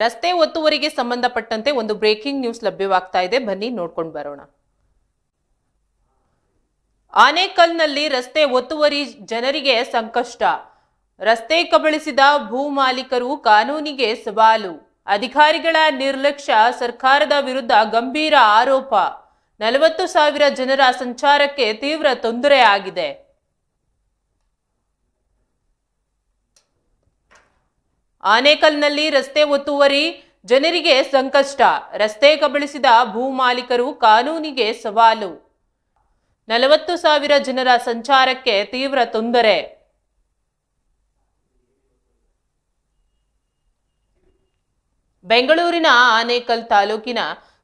ರಸ್ತೆ ಒತ್ತುವರಿಗೆ ಸಂಬಂಧಪಟ್ಟಂತೆ ಒಂದು ಬ್ರೇಕಿಂಗ್ ನ್ಯೂಸ್ ಲಭ್ಯವಾಗ್ತಾ ಇದೆ, ಬನ್ನಿ ನೋಡ್ಕೊಂಡು ಬರೋಣ. ಆನೇಕಲ್ನಲ್ಲಿ ರಸ್ತೆ ಒತ್ತುವರಿ ಜನರಿಗೆ ಸಂಕಷ್ಟ. ರಸ್ತೆ ಕಬಳಿಸಿದ ಭೂ ಮಾಲೀಕರು ಕಾನೂನಿಗೆ ಸವಾಲು. ಅಧಿಕಾರಿಗಳ ನಿರ್ಲಕ್ಷ್ಯ ಸರ್ಕಾರದ ವಿರುದ್ಧ ಗಂಭೀರ ಆರೋಪ. 40,000 ಜನರ ಸಂಚಾರಕ್ಕೆ ತೀವ್ರ ತೊಂದರೆ ಆಗಿದೆ. ಆನೇಕಲ್ನಲ್ಲಿ ರಸ್ತೆ ಒತ್ತುವರಿ ಜನರಿಗೆ ಸಂಕಷ್ಟ. ರಸ್ತೆ ಕಬಳಿಸಿದ ಭೂ ಮಾಲೀಕರು ಕಾನೂನಿಗೆ ಸವಾಲು. 40,000 ಜನರ ಸಂಚಾರಕ್ಕೆ ತೀವ್ರ ತೊಂದರೆ. ಬೆಂಗಳೂರಿನ ಆನೇಕಲ್ ತಾಲೂಕಿನ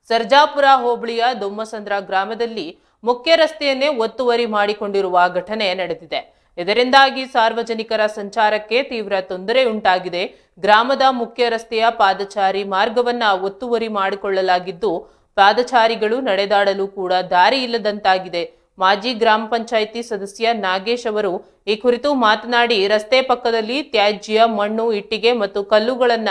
ಸರ್ಜಾಪುರ ಹೋಬಳಿಯ ದೊಮ್ಮಸಂದ್ರ ಗ್ರಾಮದಲ್ಲಿ ಮುಖ್ಯ ರಸ್ತೆಯನ್ನೇ ಒತ್ತುವರಿ ಮಾಡಿಕೊಂಡಿರುವ ಘಟನೆ ನಡೆದಿದೆ. ಇದರಿಂದಾಗಿ ಸಾರ್ವಜನಿಕರ ಸಂಚಾರಕ್ಕೆ ತೀವ್ರ ತೊಂದರೆ ಉಂಟಾಗಿದೆ. ಗ್ರಾಮದ ಮುಖ್ಯ ರಸ್ತೆಯ ಪಾದಚಾರಿ ಮಾರ್ಗವನ್ನ ಒತ್ತುವರಿ ಮಾಡಿಕೊಳ್ಳಲಾಗಿದ್ದು, ಪಾದಚಾರಿಗಳು ನಡೆದಾಡಲು ಕೂಡ ದಾರಿ ಇಲ್ಲದಂತಾಗಿದೆ. ಮಾಜಿ ಗ್ರಾಮ ಪಂಚಾಯಿತಿ ಸದಸ್ಯ ನಾಗೇಶ್ ಅವರು ಈ ಕುರಿತು ಮಾತನಾಡಿ, ರಸ್ತೆ ಪಕ್ಕದಲ್ಲಿ ತ್ಯಾಜ್ಯ, ಮಣ್ಣು, ಇಟ್ಟಿಗೆ ಮತ್ತು ಕಲ್ಲುಗಳನ್ನ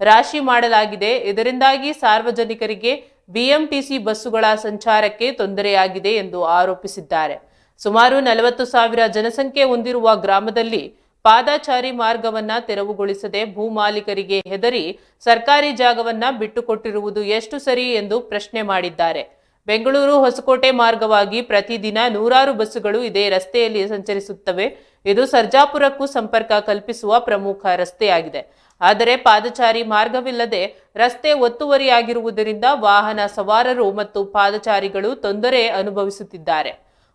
ರಾಶಿ ಮಾಡಲಾಗಿದೆ. ಇದರಿಂದಾಗಿ ಸಾರ್ವಜನಿಕರಿಗೆ ಬಿಎಂಟಿಸಿ ಬಸ್ಸುಗಳ ಸಂಚಾರಕ್ಕೆ ತೊಂದರೆಯಾಗಿದೆ ಎಂದು ಆರೋಪಿಸಿದ್ದಾರೆ. ಸುಮಾರು 40,000 ಜನಸಂಖ್ಯೆ ಹೊಂದಿರುವ ಗ್ರಾಮದಲ್ಲಿ ಪಾದಚಾರಿ ಮಾರ್ಗವನ್ನ ತೆರವುಗೊಳಿಸದೆ ಭೂ ಮಾಲೀಕರಿಗೆ ಹೆದರಿ ಸರ್ಕಾರಿ ಜಾಗವನ್ನ ಬಿಟ್ಟುಕೊಟ್ಟಿರುವುದು ಎಷ್ಟು ಸರಿ ಎಂದು ಪ್ರಶ್ನೆ ಮಾಡಿದ್ದಾರೆ. ಬೆಂಗಳೂರು ಹೊಸಕೋಟೆ ಮಾರ್ಗವಾಗಿ ಪ್ರತಿದಿನ ನೂರಾರು ಬಸ್ಸುಗಳು ಇದೇ ರಸ್ತೆಯಲ್ಲಿ ಸಂಚರಿಸುತ್ತವೆ. ಇದು ಸರ್ಜಾಪುರಕ್ಕೂ ಸಂಪರ್ಕ ಕಲ್ಪಿಸುವ ಪ್ರಮುಖ ರಸ್ತೆಯಾಗಿದೆ. ಆದರೆ ಪಾದಚಾರಿ ಮಾರ್ಗವಿಲ್ಲದೆ ರಸ್ತೆ ಒತ್ತುವರಿಯಾಗಿರುವುದರಿಂದ ವಾಹನ ಸವಾರರು ಮತ್ತು ಪಾದಚಾರಿಗಳು ತೊಂದರೆ ಅನುಭವಿಸುತ್ತಿದ್ದಾರೆ.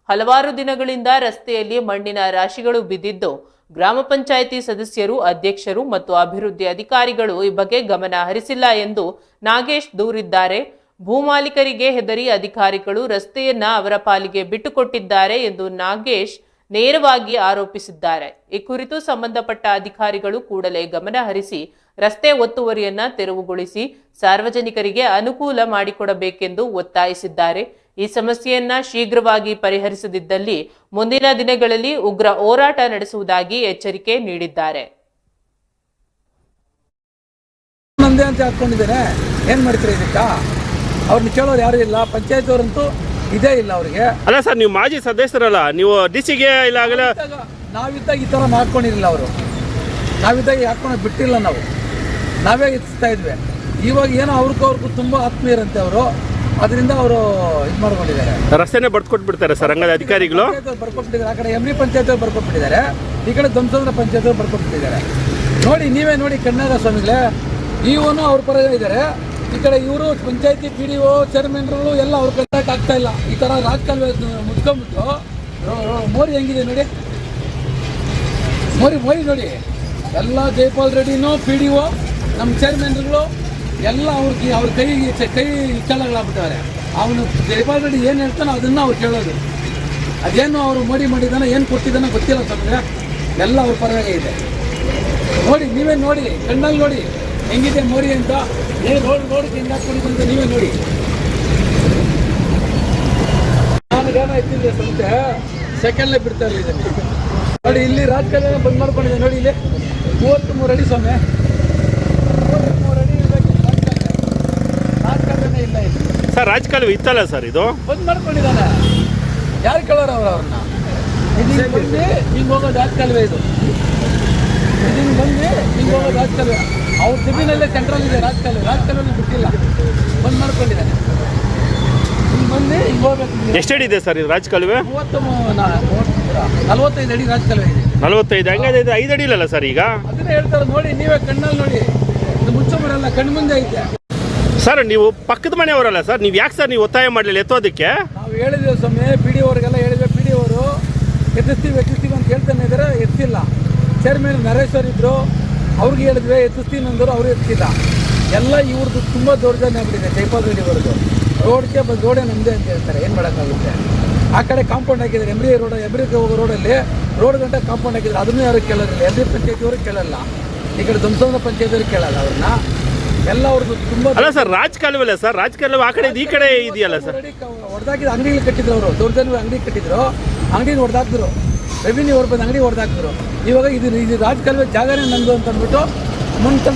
ಹಲವಾರು ದಿನಗಳಿಂದ ರಸ್ತೆಯಲ್ಲಿ ಮಣ್ಣಿನ ರಾಶಿಗಳು ಬಿದ್ದಿದ್ದು, ಗ್ರಾಮ ಪಂಚಾಯಿತಿ ಸದಸ್ಯರು, ಅಧ್ಯಕ್ಷರು ಮತ್ತು ಅಭಿವೃದ್ಧಿ ಅಧಿಕಾರಿಗಳು ಈ ಬಗ್ಗೆ ಗಮನ ಹರಿಸಿಲ್ಲ ಎಂದು ನಾಗೇಶ್ ದೂರಿದ್ದಾರೆ. ಭೂ ಮಾಲೀಕರಿಗೆ ಹೆದರಿ ಅಧಿಕಾರಿಗಳು ರಸ್ತೆಯನ್ನ ಅವರ ಪಾಲಿಗೆ ಬಿಟ್ಟುಕೊಟ್ಟಿದ್ದಾರೆ ಎಂದು ನಾಗೇಶ್ ನೇರವಾಗಿ ಆರೋಪಿಸಿದ್ದಾರೆ. ಈ ಕುರಿತು ಸಂಬಂಧಪಟ್ಟ ಅಧಿಕಾರಿಗಳು ಕೂಡಲೇ ಗಮನ ಹರಿಸಿ ರಸ್ತೆ ಒತ್ತುವರಿಯನ್ನ ತೆರವುಗೊಳಿಸಿ ಸಾರ್ವಜನಿಕರಿಗೆ ಅನುಕೂಲ ಮಾಡಿಕೊಡಬೇಕೆಂದು ಒತ್ತಾಯಿಸಿದ್ದಾರೆ. ಈ ಸಮಸ್ಯೆಯನ್ನ ಶೀಘ್ರವಾಗಿ ಪರಿಹರಿಸದಿದ್ದಲ್ಲಿ ಮುಂದಿನ ದಿನಗಳಲ್ಲಿ ಉಗ್ರ ಹೋರಾಟ ನಡೆಸುವುದಾಗಿ ಎಚ್ಚರಿಕೆ ನೀಡಿದ್ದಾರೆ. ಏನ್ ಮಾಡ್ತೀರಿ ಇದಕ್ಕ? ಅವ್ರನ್ನ ಕೇಳೋರು ಯಾರು ಇಲ್ಲ. ಪಂಚಾಯತ್ ಅವರಂತೂ ಇದೇ ಇಲ್ಲ ಅವ್ರಿಗೆ. ಅಲ್ಲ ಸರ್, ನೀವು ಮಾಜಿ ಸದಸ್ಯರಲ್ಲ, ನೀವು ಡಿಸಿಗೆ ಇಲ್ಲ ಆಗಲ್ಲ. ನಾವಿದ್ದಾಗ ಈ ಥರ ಮಾಡ್ಕೊಂಡಿರಲಿಲ್ಲ ಅವರು. ನಾವಿದ್ದಾಗ ಹಾಕೊಂಡು ಬಿಟ್ಟಿಲ್ಲ, ನಾವೇ ಇಚ್ಛಿಸ್ತಾ ಇದ್ವಿ. ಇವಾಗ ಏನೋ ಅವ್ರಿಗೂ ತುಂಬ ಆತ್ಮೀಯರಂತೆ ಅವರು, ಅದರಿಂದ ಅವರು ಇದು ಮಾಡ್ಕೊಂಡಿದ್ದಾರೆ. ರಸ್ತೆನೇ ಬರ್ಕೊಟ್ಬಿಡ್ತಾರೆ ಸರ್ ಹಂಗಾದ್ರೆ ಅಧಿಕಾರಿಗಳು. ಬರ್ಕೊಟ್ಬಿಟ್ಟಿದ್ದಾರೆ. ಆ ಕಡೆ ಎಮ್ರಿ ಪಂಚಾಯತ್ ಅವ್ರು ಬರ್ಕೊಟ್ಬಿಟ್ಟಿದ್ದಾರೆ, ಈ ಕಡೆ ದೊಮ್ಮಸಂದ್ರ ಪಂಚಾಯತ್ ಅವ್ರು ಬರ್ಕೊಟ್ಬಿಟ್ಟಿದ್ದಾರೆ. ನೋಡಿ, ನೀವೇ ನೋಡಿ ಕಣ್ಣಾಗ ಸ್ವಾಮಿಗಳೇ, ಇವನು ಅವ್ರ ಪರ ಇದ್ದಾರೆ. ಈ ಕಡೆ ಇವರು ಪಂಚಾಯತಿ PDO ಚೇರ್ಮನ್ಗಳು ಎಲ್ಲ ಅವ್ರ ಕಟ್ಟಾಕ್ ಆಗ್ತಾ ಇಲ್ಲ. ಈ ಥರ ರಾಜಕಾಲುವೆ ಮುಚ್ಕೊಂಡ್ಬಿಟ್ಟು ಮೋರಿ ಹೆಂಗಿದೆ ನೋಡಿ, ಮೋರಿ ನೋಡಿ. ಎಲ್ಲ ಜೈಪಾಲ್ ರೆಡ್ಡಿನೂ PDO ನಮ್ಮ ಚೇರ್ಮನ್ಗಳು ಎಲ್ಲ ಅವ್ರ ಕೈ ಕೆಳಗಳಾಗ್ಬಿಟ್ಟವ್ರೆ. ಅವನು ಜೈಪಾಲ್ ರೆಡ್ಡಿ ಏನು ಹೇಳ್ತಾನೋ ಅದನ್ನು ಅವ್ರು ಕೇಳೋದು. ಅದೇನು ಅವರು ಮಾಡಿದಾನೋ ಏನು ಕೊಟ್ಟಿದ್ದಾನೋ ಗೊತ್ತಿಲ್ಲ ಸ್ವಾಮಿ. ಎಲ್ಲ ಅವ್ರ ಪರವಾಗಿ ಇದೆ. ನೋಡಿ, ನೀವೇ ನೋಡಿ, ಕಣ್ಣಲ್ಲಿ ನೋಡಿ ಹೆಂಗಿದೆ ಮೋರಿ ಅಂತ. ರೋಡ್ ಹೆಂಗೆ ಹಾಕೊಂಡಿದ್ದಂತ ನೀವೇ ನೋಡಿ. ನಾನು ಗಾನ ಎತ್ತಿದ್ದೆ ಸಂತೆ ಸೆಕೆಂಡ್ಲೇ ಬಿಡ್ತಾ ಇರಲಿಲ್ಲ ನೋಡಿ. ಇಲ್ಲಿ ರಾಜಕಾಲುವೆ ಬಂದ್ ಮಾಡ್ಕೊಂಡಿದ್ದೆ ನೋಡಿ. ಇಲ್ಲಿ 33 ಅಡಿ ಸ್ವಾಮಿ, 33 ಅಡಿ ಇರಬೇಕು ರಾಜಕಾಲುವೆ ಇಲ್ಲ ಇಲ್ಲಿ ಸರ್. ರಾಜಕಾಲುವೆ ಇತ್ತಲ್ಲ ಸರ್, ಇದು ಬಂದ್ ಮಾಡ್ಕೊಂಡಿದ್ದಾನೆ. ಯಾರು ಕೇಳೋರು ಅವ್ರನ್ನ? ಇದೀಗ ಬಂದು ಹಿಂಗೆ ಹೋಗೋದು ರಾಜಕಾಲುವೆ. ಇದು ಇದೀಗ ಬಂದು ಹಿಂಗೆ ಹೋಗೋದು ರಾಜಕಾಲುವೆ. ಅವ್ರ ಜಮೀನಲ್ಲೇ ಸೆಂಟ್ರಲ್ ಇದೆ ರಾಜಕಾಲುವೆ ಬಿಟ್ಟಿಲ್ಲ, ಬಂದ್ ಮಾಡ್ಕೊಂಡಿದ್ದಾನೆ. ಹಿಂಗೆ ಬಂದು ಹಿಂಗೆ ಹೋಗ್ಬೇಕು. ಎಷ್ಟಡಿ ಇದೆ ಸರ್ ಇದು ರಾಜಕಾಲುವೆ? 45 ಅಡಿ ರಾಜಕಾಲುವೆ ಇದೆ. 45? ಹಂಗಾದ್ರೆ ಇದು 5 ಅಡಿ ಇಲ್ಲಲ್ಲ ಸರ್ ಈಗ? ಅದನ್ನೇ ಹೇಳ್ತಾರೆ ನೋಡಿ, ನೀವೇ ಕಣ್ಣಲ್ಲಿ ನೋಡಿ. ಇದು ಮುಚ್ಚು ಬರಲ್ಲ, ಕಣ್ಣು ಮುಂದೆ ಐತೆ ಸರ್. ನೀವು ಪಕ್ಕದ ಮನೆಯವರಲ್ಲ ಸರ್, ನೀವು ಯಾಕೆ ಸರ್ ನೀವು ಒತ್ತಾಯ ಮಾಡಲಿಲ್ಲ ಎತ್ತೋದಕ್ಕೆ? ನಾವು ಹೇಳಿದ್ವಿ ಸ್ವಾಮಿ, PDO ಅವ್ರಿಗೆಲ್ಲ ಹೇಳಿದ್ವಿ. PDO ಅವರು ಎತ್ತಿಸ್ತೀವಿ ಅಂತ ಹೇಳ್ತಾನೆ ಇದ್ದಾರೆ, ಎತ್ತಿಲ್ಲ. ಚೇರ್ಮನ್ ನರೇಶ್ವರ್ ಇದ್ರು, ಅವ್ರಿಗೆ ಹೇಳಿದ್ವಿ ಎತ್ತಿಸ್ತೀನಿ ಅಂದರು, ಅವರು ಎತ್ತಿಲ್ಲ. ಎಲ್ಲ ಇವ್ರದ್ದು ತುಂಬ ದೌರ್ಜನ್ಯ ಆಗ್ಬಿಟ್ಟಿದೆ. ಜೈಪಾಲ್ ರೆಡ್ಡಿ ಅವ್ರದ್ದು ರೋಡೇ ನಮ್ಮದೇ ಅಂತ ಹೇಳ್ತಾರೆ. ಏನು ಮಾಡೋಕ್ಕಾಗುತ್ತೆ? ಆ ಕಡೆ ಕಾಂಪೌಂಡ್ ಹಾಕಿದ್ದಾರೆ. ಎಮ್ರಿಗೆ ಹೋಗೋ ರೋಡಲ್ಲಿ ರೋಡ್ ಗಂಟೆ ಕಾಂಪೌಂಡ್ ಹಾಕಿದ್ದಾರೆ. ಅದನ್ನೂ ಯಾರು ಕೇಳೋದಿಲ್ಲ. ಎಮ್ರಿ ಪಂಚಾಯತಿಯವರು ಕೇಳಲ್ಲ, ಈ ಕಡೆ ದೊಮ್ಮಸಂದ್ರ ಪಂಚಾಯತಿಯವರು ಕೇಳಲ್ಲ ಅವ್ರನ್ನ. ಎಲ್ಲ ಅವ್ರದ್ದು ತುಂಬ. ಅಲ್ಲ ಸರ್, ರಾಜಕಾಲುವೆ ಅಲ್ಲ ಸರ್, ರಾಜಕಾಲುವೆ ಆ ಕಡೆ ಈ ಕಡೆ ಇದೆಯಲ್ಲ ಸರ್. ಹೊಡೆದಾಕಿದ ಅಂಗಡಿಗಳು ಕಟ್ಟಿದ್ರು ಅವರು, ದೌರ್ಜನ್ಯ ಅಂಗಡಿ ಕಟ್ಟಿದ್ರು, ಅಂಗಡಿನ ಹೊಡೆದಾಕಿದ್ರು. ರೆವಿನ್ಯೂ ಅವ್ರು ಬಂದು ಅಂಗಡಿ ಹೊಡೆದಾಕಿದ್ರು. ಇವಾಗ ಇದು ರಾಜಕಾಲುವೆ ಜಾಗನೇ ನಂದು ಅಂತ ಅಂದ್ಬಿಟ್ಟು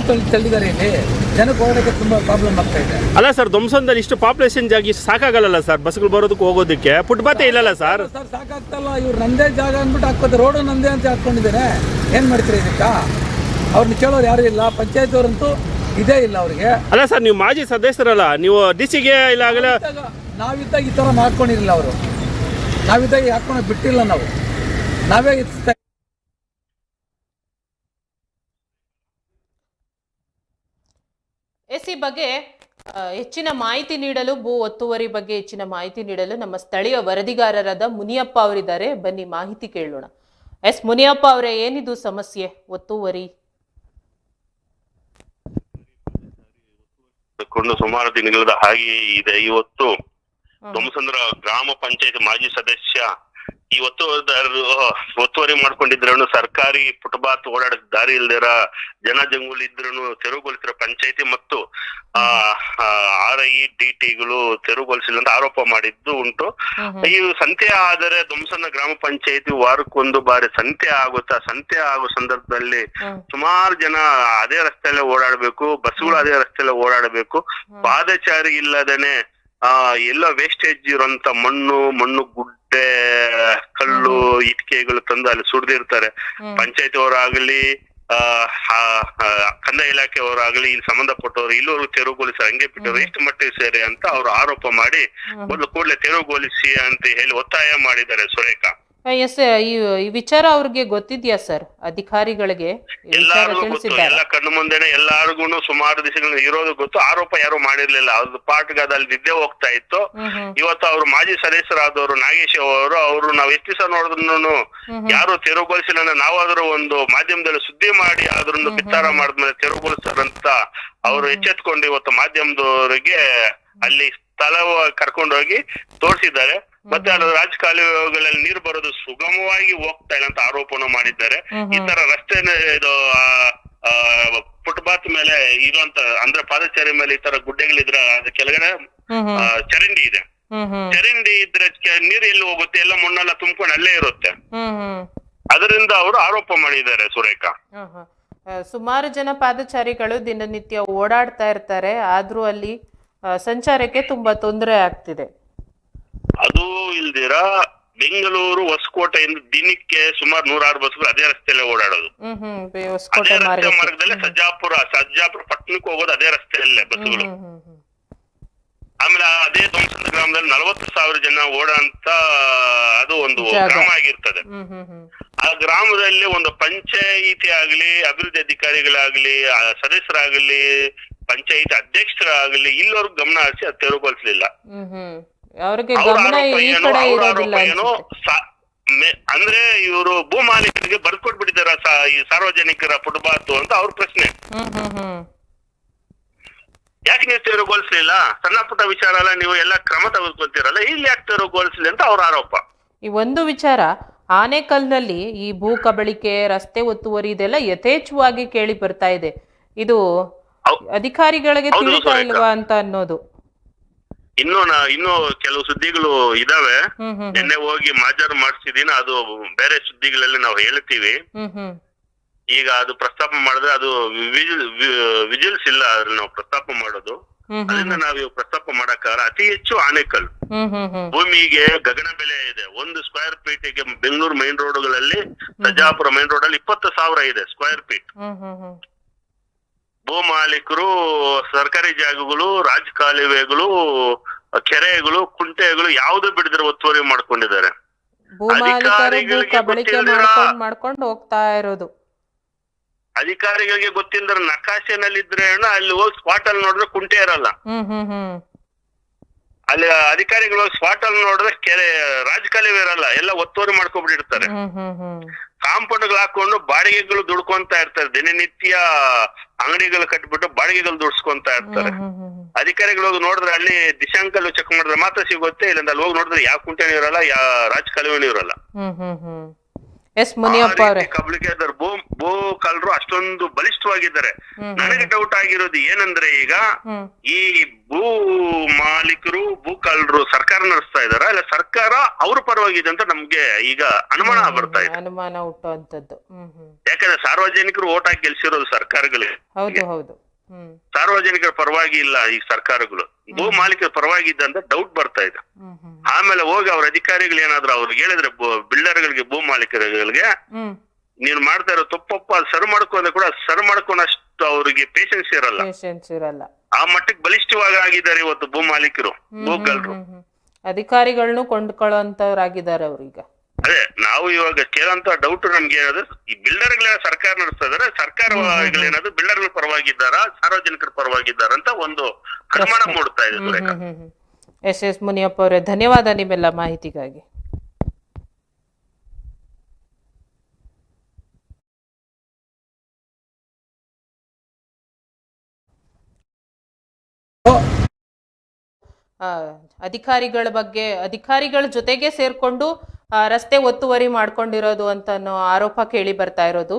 ತಳ್ಳಿದ್ದಾರೆ. ಇಲ್ಲಿ ಜನಕ್ಕೆ ಓಡಾಡಕ್ಕೆ ತುಂಬ ಪ್ರಾಬ್ಲಮ್ ಆಗ್ತಾ ಇದೆ. ಅಲ್ಲ ಸರ್, ಧ್ವಂಸಂದಲ್ಲಿ ಇಷ್ಟು ಪಾಪ್ಯುಲೇಷನ್ ಜಾಗ ಇಷ್ಟು ಸಾಕಾಗಲ್ಲ ಸರ್ ಬಸ್ಗಳು ಬರೋದಕ್ಕೆ ಹೋಗೋದಕ್ಕೆ? ಫುಟ್ಪಾತೇ ಇಲ್ಲಲ್ಲ ಸರ್. ಸಾಕಾಗ್ತಲ್ಲ, ಇವ್ರು ನಂದೇ ಜಾಗ ಅಂದ್ಬಿಟ್ಟು ಹಾಕ್ಕೋತಾರೆ, ರೋಡು ನಂದೇ ಅಂತ ಹಾಕ್ಕೊಂಡಿದ್ದಾರೆ. ಏನು ಮಾಡ್ತೀರಿ ಇದಕ್ಕೆ? ಅವ್ರನ್ನ ಕೇಳೋರು ಯಾರು ಇಲ್ಲ, ಪಂಚಾಯತ್ ಅವರಂತೂ ಇದೇ ಇಲ್ಲ ಅವ್ರಿಗೆ. ಅಲ್ಲ ಸರ್, ನೀವು ಮಾಜಿ ಸದಸ್ಯರಲ್ಲ, ನೀವು ಡಿಸಿಗೆ ಇಲ್ಲ ಆಗಲ್ಲ. ನಾವಿದ್ದಾಗ ಈ ಥರ ಮಾಡ್ಕೊಂಡಿರಲಿಲ್ಲ ಅವರು, ನಾವಿದ್ದಾಗ ಹಾಕೊಂಡು ಬಿಟ್ಟಿಲ್ಲ ನಾವು, ನಾವೇ ಈ ಬಗ್ಗೆ ಹೆಚ್ಚಿನ ಮಾಹಿತಿ ನೀಡಲು, ಭೂ ಒತ್ತುವರಿ ಬಗ್ಗೆ ಹೆಚ್ಚಿನ ಮಾಹಿತಿ ನೀಡಲು ನಮ್ಮ ಸ್ಥಳೀಯ ವರದಿಗಾರರಾದ ಮುನಿಯಪ್ಪ ಅವರಿದ್ದಾರೆ. ಬನ್ನಿ ಮಾಹಿತಿ ಕೇಳೋಣ. ಮುನಿಯಪ್ಪ ಅವರೇ, ಏನಿದು ಸಮಸ್ಯೆ ಒತ್ತುವರಿ? ಸುಮಾರು ದಿನಗಳ ಹಾಗೆ ಇದೆ. ಇವತ್ತು ಧ್ವಂಸಂದ್ರ ಗ್ರಾಮ ಪಂಚಾಯತ್ ಮಾಜಿ ಸದಸ್ಯ ಈ ಒತ್ತುವರಿ ಮಾಡ್ಕೊಂಡಿದ್ರು ಸರ್ಕಾರಿ ಫುಟ್ಪಾತ್ ಓಡಾಡಕ್ ದಾರಿ ಇಲ್ದಿರ ಜನ ಜಂಗುಲಿ ಇದ್ರು ತೆರವುಗೊಳಿಸಿರೋ ಪಂಚಾಯತಿ ಮತ್ತು RIDTಗಳು ತೆರವುಗೊಳಿಸಿಲ್ಲ ಅಂತ ಆರೋಪ ಮಾಡಿದ್ದು ಉಂಟು. ಈ ಸಂತೆ ಆದರೆ ಧ್ವಂಸಂದ್ರ ಗ್ರಾಮ ಪಂಚಾಯತಿ ವಾರಕ್ಕೊಂದು ಬಾರಿ ಸಂತೆ ಆಗುತ್ತೆ. ಸಂತೆ ಆಗೋ ಸಂದರ್ಭದಲ್ಲಿ ಸುಮಾರು ಜನ ಅದೇ ರಸ್ತೆಯಲ್ಲೇ ಓಡಾಡ್ಬೇಕು, ಬಸ್ಗಳು ಅದೇ ರಸ್ತೆಯಲ್ಲೇ ಓಡಾಡಬೇಕು. ಪಾದಚಾರಿ ಇಲ್ಲದೇನೆ ಎಲ್ಲ ವೇಸ್ಟೇಜ್ ಇರೋಂತ ಮಣ್ಣು ಗುಡ್ಡೆ ಕಲ್ಲು ಇಟ್ಟಿಗೆಗಳು ತಂದು ಅಲ್ಲಿ ಸುಡ್ದಿರ್ತಾರೆ. ಪಂಚಾಯತಿ ಅವರಾಗ್ಲಿ ಕಂದಾಯ ಇಲಾಖೆಯವರಾಗ್ಲಿ ಇಲ್ಲಿ ಸಂಬಂಧಪಟ್ಟವರು ಇಲ್ಲವರು ತೆರವುಗೊಳಿಸಿ ಹಂಗೆ ಬಿಟ್ಟರು ಎಷ್ಟು ಮಟ್ಟಿಗೆ ಸೇರಿ ಅಂತ ಅವರು ಆರೋಪ ಮಾಡಿ ಮೊದಲು ಕೂಡಲೇ ತೆರವುಗೊಳಿಸಿ ಅಂತ ಹೇಳಿ ಒತ್ತಾಯ ಮಾಡಿದ್ದಾರೆ. ಸುರೇಖಾ, ಎಸ್, ಈ ವಿಚಾರ ಅವ್ರಿಗೆ ಗೊತ್ತಿದ್ಯಾ ಸರ್? ಅಧಿಕಾರಿಗಳಿಗೆ ಎಲ್ಲಾರ್ಗು ಗೊತ್ತು, ಎಲ್ಲ ಕಣ್ಣು ಮುಂದೆನೆ ಎಲ್ಲಾರ್ಗು ಸುಮಾರು ದಿವಸಗಳಿಂದ ಇರೋದು ಗೊತ್ತು. ಆರೋಪ ಯಾರು ಮಾಡಿರ್ಲಿಲ್ಲ, ಅದು ಪಾಠಕ್ಕೆ ಅಲ್ಲಿ ನಿದ್ದೆ ಹೋಗ್ತಾ ಇತ್ತು. ಇವತ್ತು ಅವ್ರು ಮಾಜಿ ಸದಸ್ಯರಾದವರು ನಾಗೇಶ್ ಅವರು ನಾವ್ ಎಷ್ಟು ದಿವಸ ನೋಡಿದ್ರು ಯಾರು ತೆರವುಗೊಳಿಸಿಲ್ಲ, ನಾವಾದ್ರೂ ಒಂದು ಮಾಧ್ಯಮದಲ್ಲಿ ಸುದ್ದಿ ಮಾಡಿ ಅದ್ರೊಂದು ಬಿತ್ತಾರ ಮಾಡಿದ್ಮೇಲೆ ತೆರವುಗೊಳಿಸ್ತಾರಂತ ಅವರು ಎಚ್ಚೆತ್ಕೊಂಡು ಇವತ್ತು ಮಾಧ್ಯಮದವರಿಗೆ ಅಲ್ಲಿ ಸ್ಥಳ ಕರ್ಕೊಂಡೋಗಿ ತೋರಿಸಿದ್ದಾರೆ. ಮತ್ತೆ ಅದು ರಾಜಕಾಲುವೆಗಳಲ್ಲಿ ನೀರು ಬರೋದು ಸುಗಮವಾಗಿ ಹೋಗ್ತಾ ಇಲ್ಲ ಅಂತ ಆರೋಪನ ಮಾಡಿದ್ದಾರೆ. ಈ ತರ ರಸ್ತೆ ಇದು ಫುಟ್ಪಾತ್ ಮೇಲೆ ಇರುವಂತ ಅಂದ್ರೆ ಪಾದಚಾರಿ ಮೇಲೆ ಈ ತರ ಗುಡ್ಡೆಗಳಿದ್ರೆ ಅದ್ರ ಕೆಳಗಡೆ ಚರಂಡಿ ಇದೆ. ಚರಂಡಿ ಇದ್ರೆ ನೀರು ಎಲ್ಲಿ ಹೋಗುತ್ತೆ, ಎಲ್ಲ ಮಣ್ಣೆಲ್ಲ ತುಂಬ್ಕೊಂಡು ಅಲ್ಲೇ ಇರುತ್ತೆ. ಅದರಿಂದ ಅವರು ಆರೋಪ ಮಾಡಿದ್ದಾರೆ. ಸುರೇಖಾ, ಸುಮಾರು ಜನ ಪಾದಚಾರಿಗಳು ದಿನನಿತ್ಯ ಓಡಾಡ್ತಾ ಇರ್ತಾರೆ, ಆದ್ರೂ ಅಲ್ಲಿ ಸಂಚಾರಕ್ಕೆ ತುಂಬಾ ತೊಂದರೆ ಆಗ್ತಿದೆ. ಅದು ಇಲ್ದಿರ ಬೆಂಗಳೂರು ಹೊಸಕೋಟೆಯಿಂದ ದಿನಕ್ಕೆ ಸುಮಾರು 106 ಬಸ್ಗಳು ಅದೇ ರಸ್ತೆಯಲ್ಲೇ ಓಡಾಡೋದು. ಅದೇ ರಸ್ತೆ ಮಾರ್ಗದಲ್ಲೇ ಸಜ್ಜಾಪುರ ಪಟ್ಟಣಕ್ಕೆ ಹೋಗೋದು ಅದೇ ರಸ್ತೆಯಲ್ಲೇ ಬಸ್ಗಳು. ಆಮೇಲೆ ಅದೇ ಧ್ವಂಸಂದ್ರ ಗ್ರಾಮದಲ್ಲಿ 40,000 ಜನ ಓಡಾಂತ ಅದು ಒಂದು ಗ್ರಾಮ ಆಗಿರ್ತದೆ. ಆ ಗ್ರಾಮದಲ್ಲಿ ಒಂದು ಪಂಚಾಯಿತಿ ಆಗ್ಲಿ, ಅಭಿವೃದ್ಧಿ ಅಧಿಕಾರಿಗಳಾಗ್ಲಿ, ಸದಸ್ಯರಾಗ್ಲಿ, ಪಂಚಾಯಿತಿ ಅಧ್ಯಕ್ಷರಾಗ್ಲಿ ಇಲ್ಲವ್ರಿಗೆ ಗಮನ ಹರಿಸಿ ಅದು ತೆರವುಗೊಳಿಸಲಿಲ್ಲ. ಅಂದ್ರೆ ಇವರು ಭೂ ಮಾಲೀಕರಿಗೆ ಬರ್ಕೊಟ್ಬಿಟ್ಟಿದಾರ ಈ ಸಾರ್ವಜನಿಕರ ಫುಟ್ಪಾತ್ ಅಂತ ಅವ್ರ ಪ್ರಶ್ನೆ. ಯಾಕೆ ನೀವು ತೆರವುಗೊಳಿಸ್ಲಿಲ್ಲ? ಸಣ್ಣ ಪುಟ್ಟ ವಿಚಾರ ಅಲ್ಲ, ನೀವು ಎಲ್ಲ ಕ್ರಮ ತೆಗೆದುಕೊಳ್ತೀರಲ್ಲ, ಇಲ್ಲಿ ಯಾಕೆ ತೆರವುಗೊಳಿಸ್ಲಿ ಅಂತ ಅವ್ರ ಆರೋಪ. ಈ ಒಂದು ವಿಚಾರ ಆನೇಕಲ್ನಲ್ಲಿ ಈ ಭೂ ಕಬಳಿಕೆ, ರಸ್ತೆ ಒತ್ತುವರಿ ಇದೆಲ್ಲ ಯಥೇಚ್ಛವಾಗಿ ಕೇಳಿ ಬರ್ತಾ ಇದೆ. ಇದು ಅಧಿಕಾರಿಗಳಿಗೆ ತಿಳಿತಾ ಇಲ್ವಾ ಅಂತ ಅನ್ನೋದು. ಇನ್ನು ಕೆಲವು ಸುದ್ದಿಗಳು ಇದಾವೆ. ನಿನ್ನೆ ಹೋಗಿ ಮಾಜಾರು ಮಾಡಿಸಿದೀನಿ, ಅದು ಬೇರೆ ಸುದ್ದಿಗಳಲ್ಲಿ ನಾವು ಹೇಳ್ತೀವಿ. ಈಗ ಅದು ಪ್ರಸ್ತಾಪ ಮಾಡಿದ್ರೆ ಅದು ವಿಜಿಲ್ಸ್ ಇಲ್ಲ ಅದ್ರಲ್ಲಿ ನಾವು ಪ್ರಸ್ತಾಪ ಮಾಡೋದು. ಅದರಿಂದ ನಾವು ಪ್ರಸ್ತಾಪ ಮಾಡಕ್ಕಾಗಲ್ಲ. ಅತಿ ಹೆಚ್ಚು ಆನೇಕಲ್ ಭೂಮಿಗೆ ಗಗನ ಬೆಲೆ ಇದೆ. 1 ಸ್ಕ್ವೇರ್ ಫೀಟಿಗೆ ಬೆಂಗಳೂರು ಮೈನ್ ರೋಡ್ಗಳಲ್ಲಿ, ಸಜ್ಜಾಪುರ ಮೈನ್ ರೋಡ್ ಅಲ್ಲಿ 20,000 ಇದೆ ಸ್ಕ್ವೇರ್ ಫೀಟ್. ಭೂ ಮಾಲೀಕರು ಸರ್ಕಾರಿ ಜಾಗಗಳು, ರಾಜಕಾಲುವೆಗಳು, ಕೆರೆಗಳು, ಕುಂಟೆಗಳು ಯಾವ್ದು ಬಿಡಿದ್ರೆ ಒತ್ತುವರಿ ಮಾಡ್ಕೊಂಡಿದ್ದಾರೆ. ಮಾಡ್ಕೊಂಡು ಹೋಗ್ತಾ ಇರೋದು. ಅಧಿಕಾರಿಗಳಿಗೆ ಗೊತ್ತಿಲ್ಲದ್ರೆ ನಕಾಶೆನಲ್ಲಿ ಇದ್ರೆ ಅಲ್ಲಿ ಹೋಗಿ ಸ್ಪಾಟ್ ಅಲ್ಲಿ ನೋಡಿದ್ರೆ ಕುಂಟೆ ಇರಲ್ಲ. ಅಲ್ಲಿ ಅಧಿಕಾರಿಗಳು ಸ್ಪಾಟ್ ಅಲ್ಲಿ ನೋಡಿದ್ರೆ ಕೆರೆ ರಾಜಕಾಲುವೆ ಇರಲ್ಲ, ಎಲ್ಲ ಒತ್ತುವರಿ ಮಾಡ್ಕೊಂಡ್ಬಿಟ್ಟಿರ್ತಾರೆ. ಕಾಂಪೌಂಡ್ಗಳು ಹಾಕೊಂಡು ಬಾಡಿಗೆಗಳು ದುಡ್ಕೊಂತ ಇರ್ತಾರೆ. ದಿನನಿತ್ಯ ಅಂಗಡಿಗಳು ಕಟ್ಬಿಟ್ಟು ಬಾಡಿಗೆಗಳು ದುಡ್ಸ್ಕೊಂತ ಇರ್ತಾರೆ. ಅಧಿಕಾರಿಗಳು ಹೋಗಿ ನೋಡಿದ್ರೆ ಅಲ್ಲಿ ದಿಶಾಂಕಲ್ ಚೆಕ್ ಮಾಡಿದ್ರೆ ಮಾತ್ರ ಸಿಗುತ್ತೆ. ಇಲ್ಲಿಂದ ಅಲ್ಲಿ ಹೋಗಿ ನೋಡಿದ್ರೆ ಯಾವ ಕುಂಟೆನೂ ಇರಲ್ಲ, ಯಾವ ರಾಜಕಾಲುವೆನೂ ಇರಲ್ಲ. ಎಸ್ ಮುನಿಯಪ್ಪ ಅವರೇ. ಕಬಳಿಕೆದಾರ ಭೂ ಕಳ್ಳರು ಅಷ್ಟೊಂದು ಬಲಿಷ್ಠವಾಗಿದ್ದಾರೆ. ನನಗೆ ಡೌಟ್ ಆಗಿರೋದು ಏನಂದ್ರೆ ಈಗ ಈ ಭೂ ಮಾಲೀಕರು ಭೂ ಕಳ್ಳರು ಸರ್ಕಾರ ನಡೆಸ್ತಾ ಇದಾರ ಇಲ್ಲ ಸರ್ಕಾರ ಅವ್ರ ಪರವಾಗಿದೆ ಅಂತ ನಮ್ಗೆ ಈಗ ಅನುಮಾನ ಬರ್ತಾ ಇದೆ. ಅನುಮಾನ ಹುಟ್ಟುವಂತದ್ದು. ಯಾಕಂದ್ರೆ ಸಾರ್ವಜನಿಕರು ಓಟ್ ಹಾಕಿ ಗೆಲ್ಸಿರೋದು ಸರ್ಕಾರಗಳಿಗೆ. ಹೌದು ಹೌದು. ಸಾರ್ವಜನಿಕರ ಪರವಾಗಿ ಇಲ್ಲ ಈ ಸರ್ಕಾರಗಳು, ಭೂ ಮಾಲೀಕರ ಪರವಾಗಿದ್ದ ಅಂತ ಡೌಟ್ ಬರ್ತಾ ಇದೆ. ಆಮೇಲೆ ಹೋಗಿ ಅವ್ರ ಅಧಿಕಾರಿಗಳು ಏನಾದ್ರು ಅವ್ರಿಗೆ ಹೇಳಿದ್ರೆ ಬಿಲ್ಡರ್ಗಳಿಗೆ ಭೂ ಮಾಲೀಕರಿಗೆ ನೀನು ಮಾಡ್ತಾ ಇರೋ ತಪ್ಪಪ್ಪ ಸರಿ ಮಾಡ್ಕೊಂಡ್ರೆ ಕೂಡ ಸರಿ ಮಾಡ್ಕೊಂಡಷ್ಟು ಅವ್ರಿಗೆ ಪೇಷನ್ಸ್ ಇರಲ್ಲ. ಆ ಮಟ್ಟಕ್ಕೆ ಬಲಿಷ್ಠವಾಗಿ ಆಗಿದ್ದಾರೆ ಇವತ್ತು ಭೂ ಮಾಲೀಕರು ಭೂಗಳ್ರು. ಅಧಿಕಾರಿಗಳನ್ನೂ ಕೊಂಡ್ಕೊಳ್ಳುವಂತವ್ರಾಗಿದ್ದಾರೆ ಅವ್ರೀಗ. ಅದೇ ನಾವು ಇವಾಗ ಕೇಳಂತ ಡೌಟ್ ನಮ್ಗೆ ಏನಾದ್ರು ಈ ಬಿಲ್ಡರ್ಗಳ ಸರ್ಕಾರ ನಡೆಸ್ತಾ ಇದಾರೆ, ಸರ್ಕಾರಗಳೇನಾದ್ರು ಬಿಲ್ಡರ್ಗಳ ಪರವಾಗಿದ್ದಾರ ಸಾರ್ವಜನಿಕರ ಪರವಾಗಿದ್ದಾರ ಅಂತ ಒಂದು ಅನುಮಾನ ಮೂಡ್ತಾ ಇದೆ. ಎಸ್ ಮುನಿಯಪ್ಪ ಅವರೇ, ಧನ್ಯವಾದ ನಿಮ್ಮೆಲ್ಲ ಮಾಹಿತಿಗಾಗಿ. ಅಧಿಕಾರಿಗಳ ಜೊತೆಗೆ ಸೇರ್ಕೊಂಡು ರಸ್ತೆ ಒತ್ತುವರಿ ಮಾಡ್ಕೊಂಡಿರೋದು ಅಂತ ಆರೋಪ ಕೇಳಿ ಬರ್ತಾ ಇರೋದು.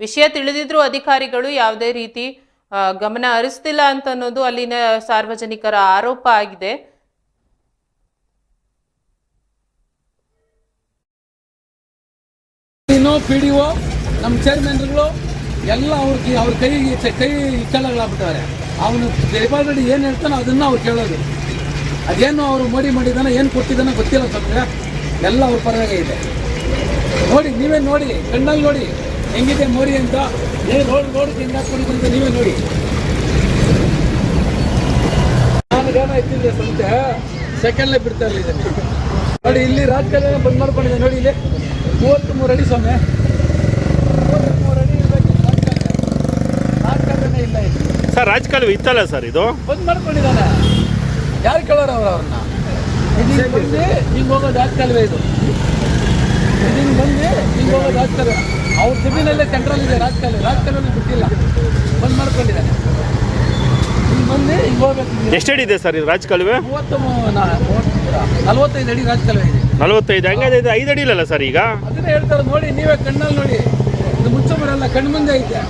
ವಿಷಯ ತಿಳಿದಿದ್ರು ಅಧಿಕಾರಿಗಳು ಯಾವುದೇ ರೀತಿ ಗಮನ ಹರಿಸ್ತಿಲ್ಲ ಅಂತ ಅನ್ನೋದು ಅಲ್ಲಿನ ಸಾರ್ವಜನಿಕರ ಆರೋಪ ಆಗಿದೆ. PDO ನಮ್ಮ ಚೇರ್ಮನ್ಗಳು ಎಲ್ಲ ಅವ್ರ ಕೈ ಇಚ್ಚಳಗಳಾಗ್ಬಿಟ್ಟವ್ರೆ. ಅವನು ಜೈಪಾಲ್ ರೆಡ್ಡಿ ಏನು ಹೇಳ್ತಾನೋ ಅದನ್ನ ಅವ್ರು ಕೇಳೋದು. ಅದೇನು ಅವರು ಮೋಡಿ ಮಾಡಿದಾನ ಏನು ಕೊಟ್ಟಿದ್ದಾನೋ ಗೊತ್ತಿಲ್ಲ ಸ್ವಲ್ಪ. ಎಲ್ಲ ಅವ್ರ ಪರವಾಗಿ ಇದೆ. ನೋಡಿ, ನೀವೇ ನೋಡಿ, ಕಣ್ಣಲ್ಲಿ ನೋಡಿ ಹೆಂಗಿದೆ ಮೋರಿ ಅಂತ. ರೋಡ್ ಹೆಂಗೆ ಹಾಕ್ಕೊಂಡಿದ್ದು ಅಂತ ನೀವೇ ನೋಡಿ. ನಾನು ಗಾನ ಇಟ್ಟಿದ್ದೆ ಸಂತೆ ಸೆಕೆಂಡ್ಲೇ ಬಿಡ್ತಾ ಇರಲಿದೆ ನೋಡಿ. ಇಲ್ಲಿ ರಾಜಕಾರಣ ಬಂದ್ ಮಾಡ್ಕೊಂಡಿದ್ದೆ ನೋಡಿ. ಇಲ್ಲಿ 33 ಅಡಿ ಸ್ವಾಮಿ, 33 ಅಡಿ ರಾಜಕಾರಣ ಇಲ್ಲ ಇಲ್ಲಿ ಸರ್. ರಾಜಕಾಲುವೆ ಇತ್ತಲ್ಲ ಸರ್, ಇದು ಬಂದ್ ಮಾಡ್ಕೊಂಡಿದ್ದಾನೆ. ಯಾರು ಕೇಳೋರು ಅವ್ರನ್ನ? ಇದೀಗ ಬಂದು ಹಿಂಗೆ ಹೋಗೋದು ರಾಜಕಾಲುವೆ. ಇದು ಹಿಂಗೆ ಬಂದು ಹಿಂಗೆ ಹೋಗೋದು ರಾಜಕಾಲುವೆ. ಅವ್ರ ಜಮೀನಲ್ಲೇ ಸೆಂಟ್ರಲ್ ಇದೆ ರಾಜಕಾಲುವೆ ಬಿಟ್ಟಿಲ್ಲ, ಬಂದ್ ಮಾಡ್ಕೊಂಡಿದ್ದಾನೆ. ಹಿಂಗೆ ಬಂದು ಹಿಂಗೆ ಹೋಗ್ಬೇಕು. ಎಷ್ಟಡಿ ಇದೆ ಸರ್ ಇದು ರಾಜಕಾಲುವೆ? 45 ಅಡಿ ರಾಜಕಾಲುವೆ ಇದೆ. 45? ಹಂಗಾದ್ರೆ ಇದು 5 ಅಡಿ ಇಲ್ಲಲ್ಲ ಸರ್ ಈಗ? ಅದನ್ನೇ ಹೇಳ್ತಾರೆ ನೋಡಿ, ನೀವೇ ಕಣ್ಣಲ್ಲಿ ನೋಡಿ. ಇದು ಮುಚ್ಚು ಬರಲ್ಲ, ಕಣ್ಣು ಮುಂದೆ ಐತೆ.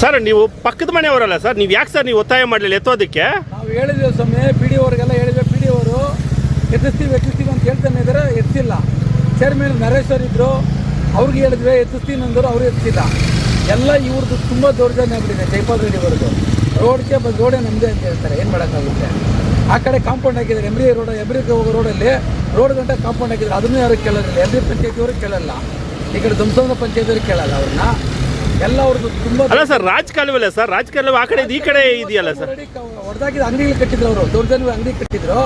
ಸರ್ ನೀವು ಪಕ್ಕದ ಮನೆಯವರಲ್ಲ ಸರ್, ನೀವು ಯಾಕೆ ಸರ್ ನೀವು ಒತ್ತಾಯ ಮಾಡಲಿಲ್ಲ ಎತ್ತೋದಕ್ಕೆ? ನಾವು ಹೇಳಿದ್ವಿ ಸ್ವಾಮಿ, PDO ಅವ್ರಿಗೆಲ್ಲ ಹೇಳಿದ್ವಿ. PDO ಅವರು ಎತ್ತಿಸ್ತೀವಿ ಅಂತ ಹೇಳ್ತಾನೆ ಇದ್ದಾರೆ, ಎತ್ತಿಲ್ಲ. ಚೇರ್ಮನ್ ನರೇಶ್ವರ್ ಇದ್ರು, ಅವ್ರಿಗೆ ಹೇಳಿದ್ವಿ ಎತ್ತಿಸ್ತೀನಿ ಅಂದರು, ಅವ್ರು ಎತ್ತಿಲ್ಲ. ಎಲ್ಲ ಇವ್ರದ್ದು ತುಂಬ ದೌರ್ಜನ್ಯ ಆಗ್ಬಿಟ್ಟಿದೆ. ಜೈಪಾಲ್ ರೆಡ್ಡಿ ಅವ್ರದ್ದು ರೋಡೇ ನಮ್ಮದೇ ಅಂತ ಹೇಳ್ತಾರೆ. ಏನು ಮಾಡೋಕ್ಕಾಗುತ್ತೆ? ಆ ಕಡೆ ಕಾಂಪೌಂಡ್ ಹಾಕಿದ್ದಾರೆ. ಎಮ್ರಿಗೆ ಹೋಗೋ ರೋಡಲ್ಲಿ ರೋಡ್ ಗಂಟೆ ಕಾಂಪೌಂಡ್ ಹಾಕಿದ್ದಾರೆ. ಅದನ್ನೂ ಯಾರು ಕೇಳೋದಿಲ್ಲ. ಎಮ್ರಿ ಪಂಚಾಯತಿಯವ್ರಿಗೆ ಕೇಳಲ್ಲ, ಈ ಕಡೆ ದುಮ್ಸಂದ್ರ ಪಂಚಾಯತಿಯವ್ರಿಗೆ ಕೇಳಲ್ಲ. ಅವ್ರನ್ನ ಎಲ್ಲ ಅವ್ರದ್ದು ತುಂಬ ಅಲ್ಲ ಸರ್. ರಾಜಕಾಲುವೆ ಅಲ್ಲ ಸರ್, ರಾಜಕಾಲುವೆ ಆ ಕಡೆ ಈ ಕಡೆ ಇದೆಯಲ್ಲ ಸರ್. ಹೊಡೆದಾಕಿದ ಅಂಗಡಿಗಳು ಕಟ್ಟಿದ್ರು ಅವರು, ದೌರ್ಜನ್ಯ ಅಂಗಡಿ ಕಟ್ಟಿದ್ರು,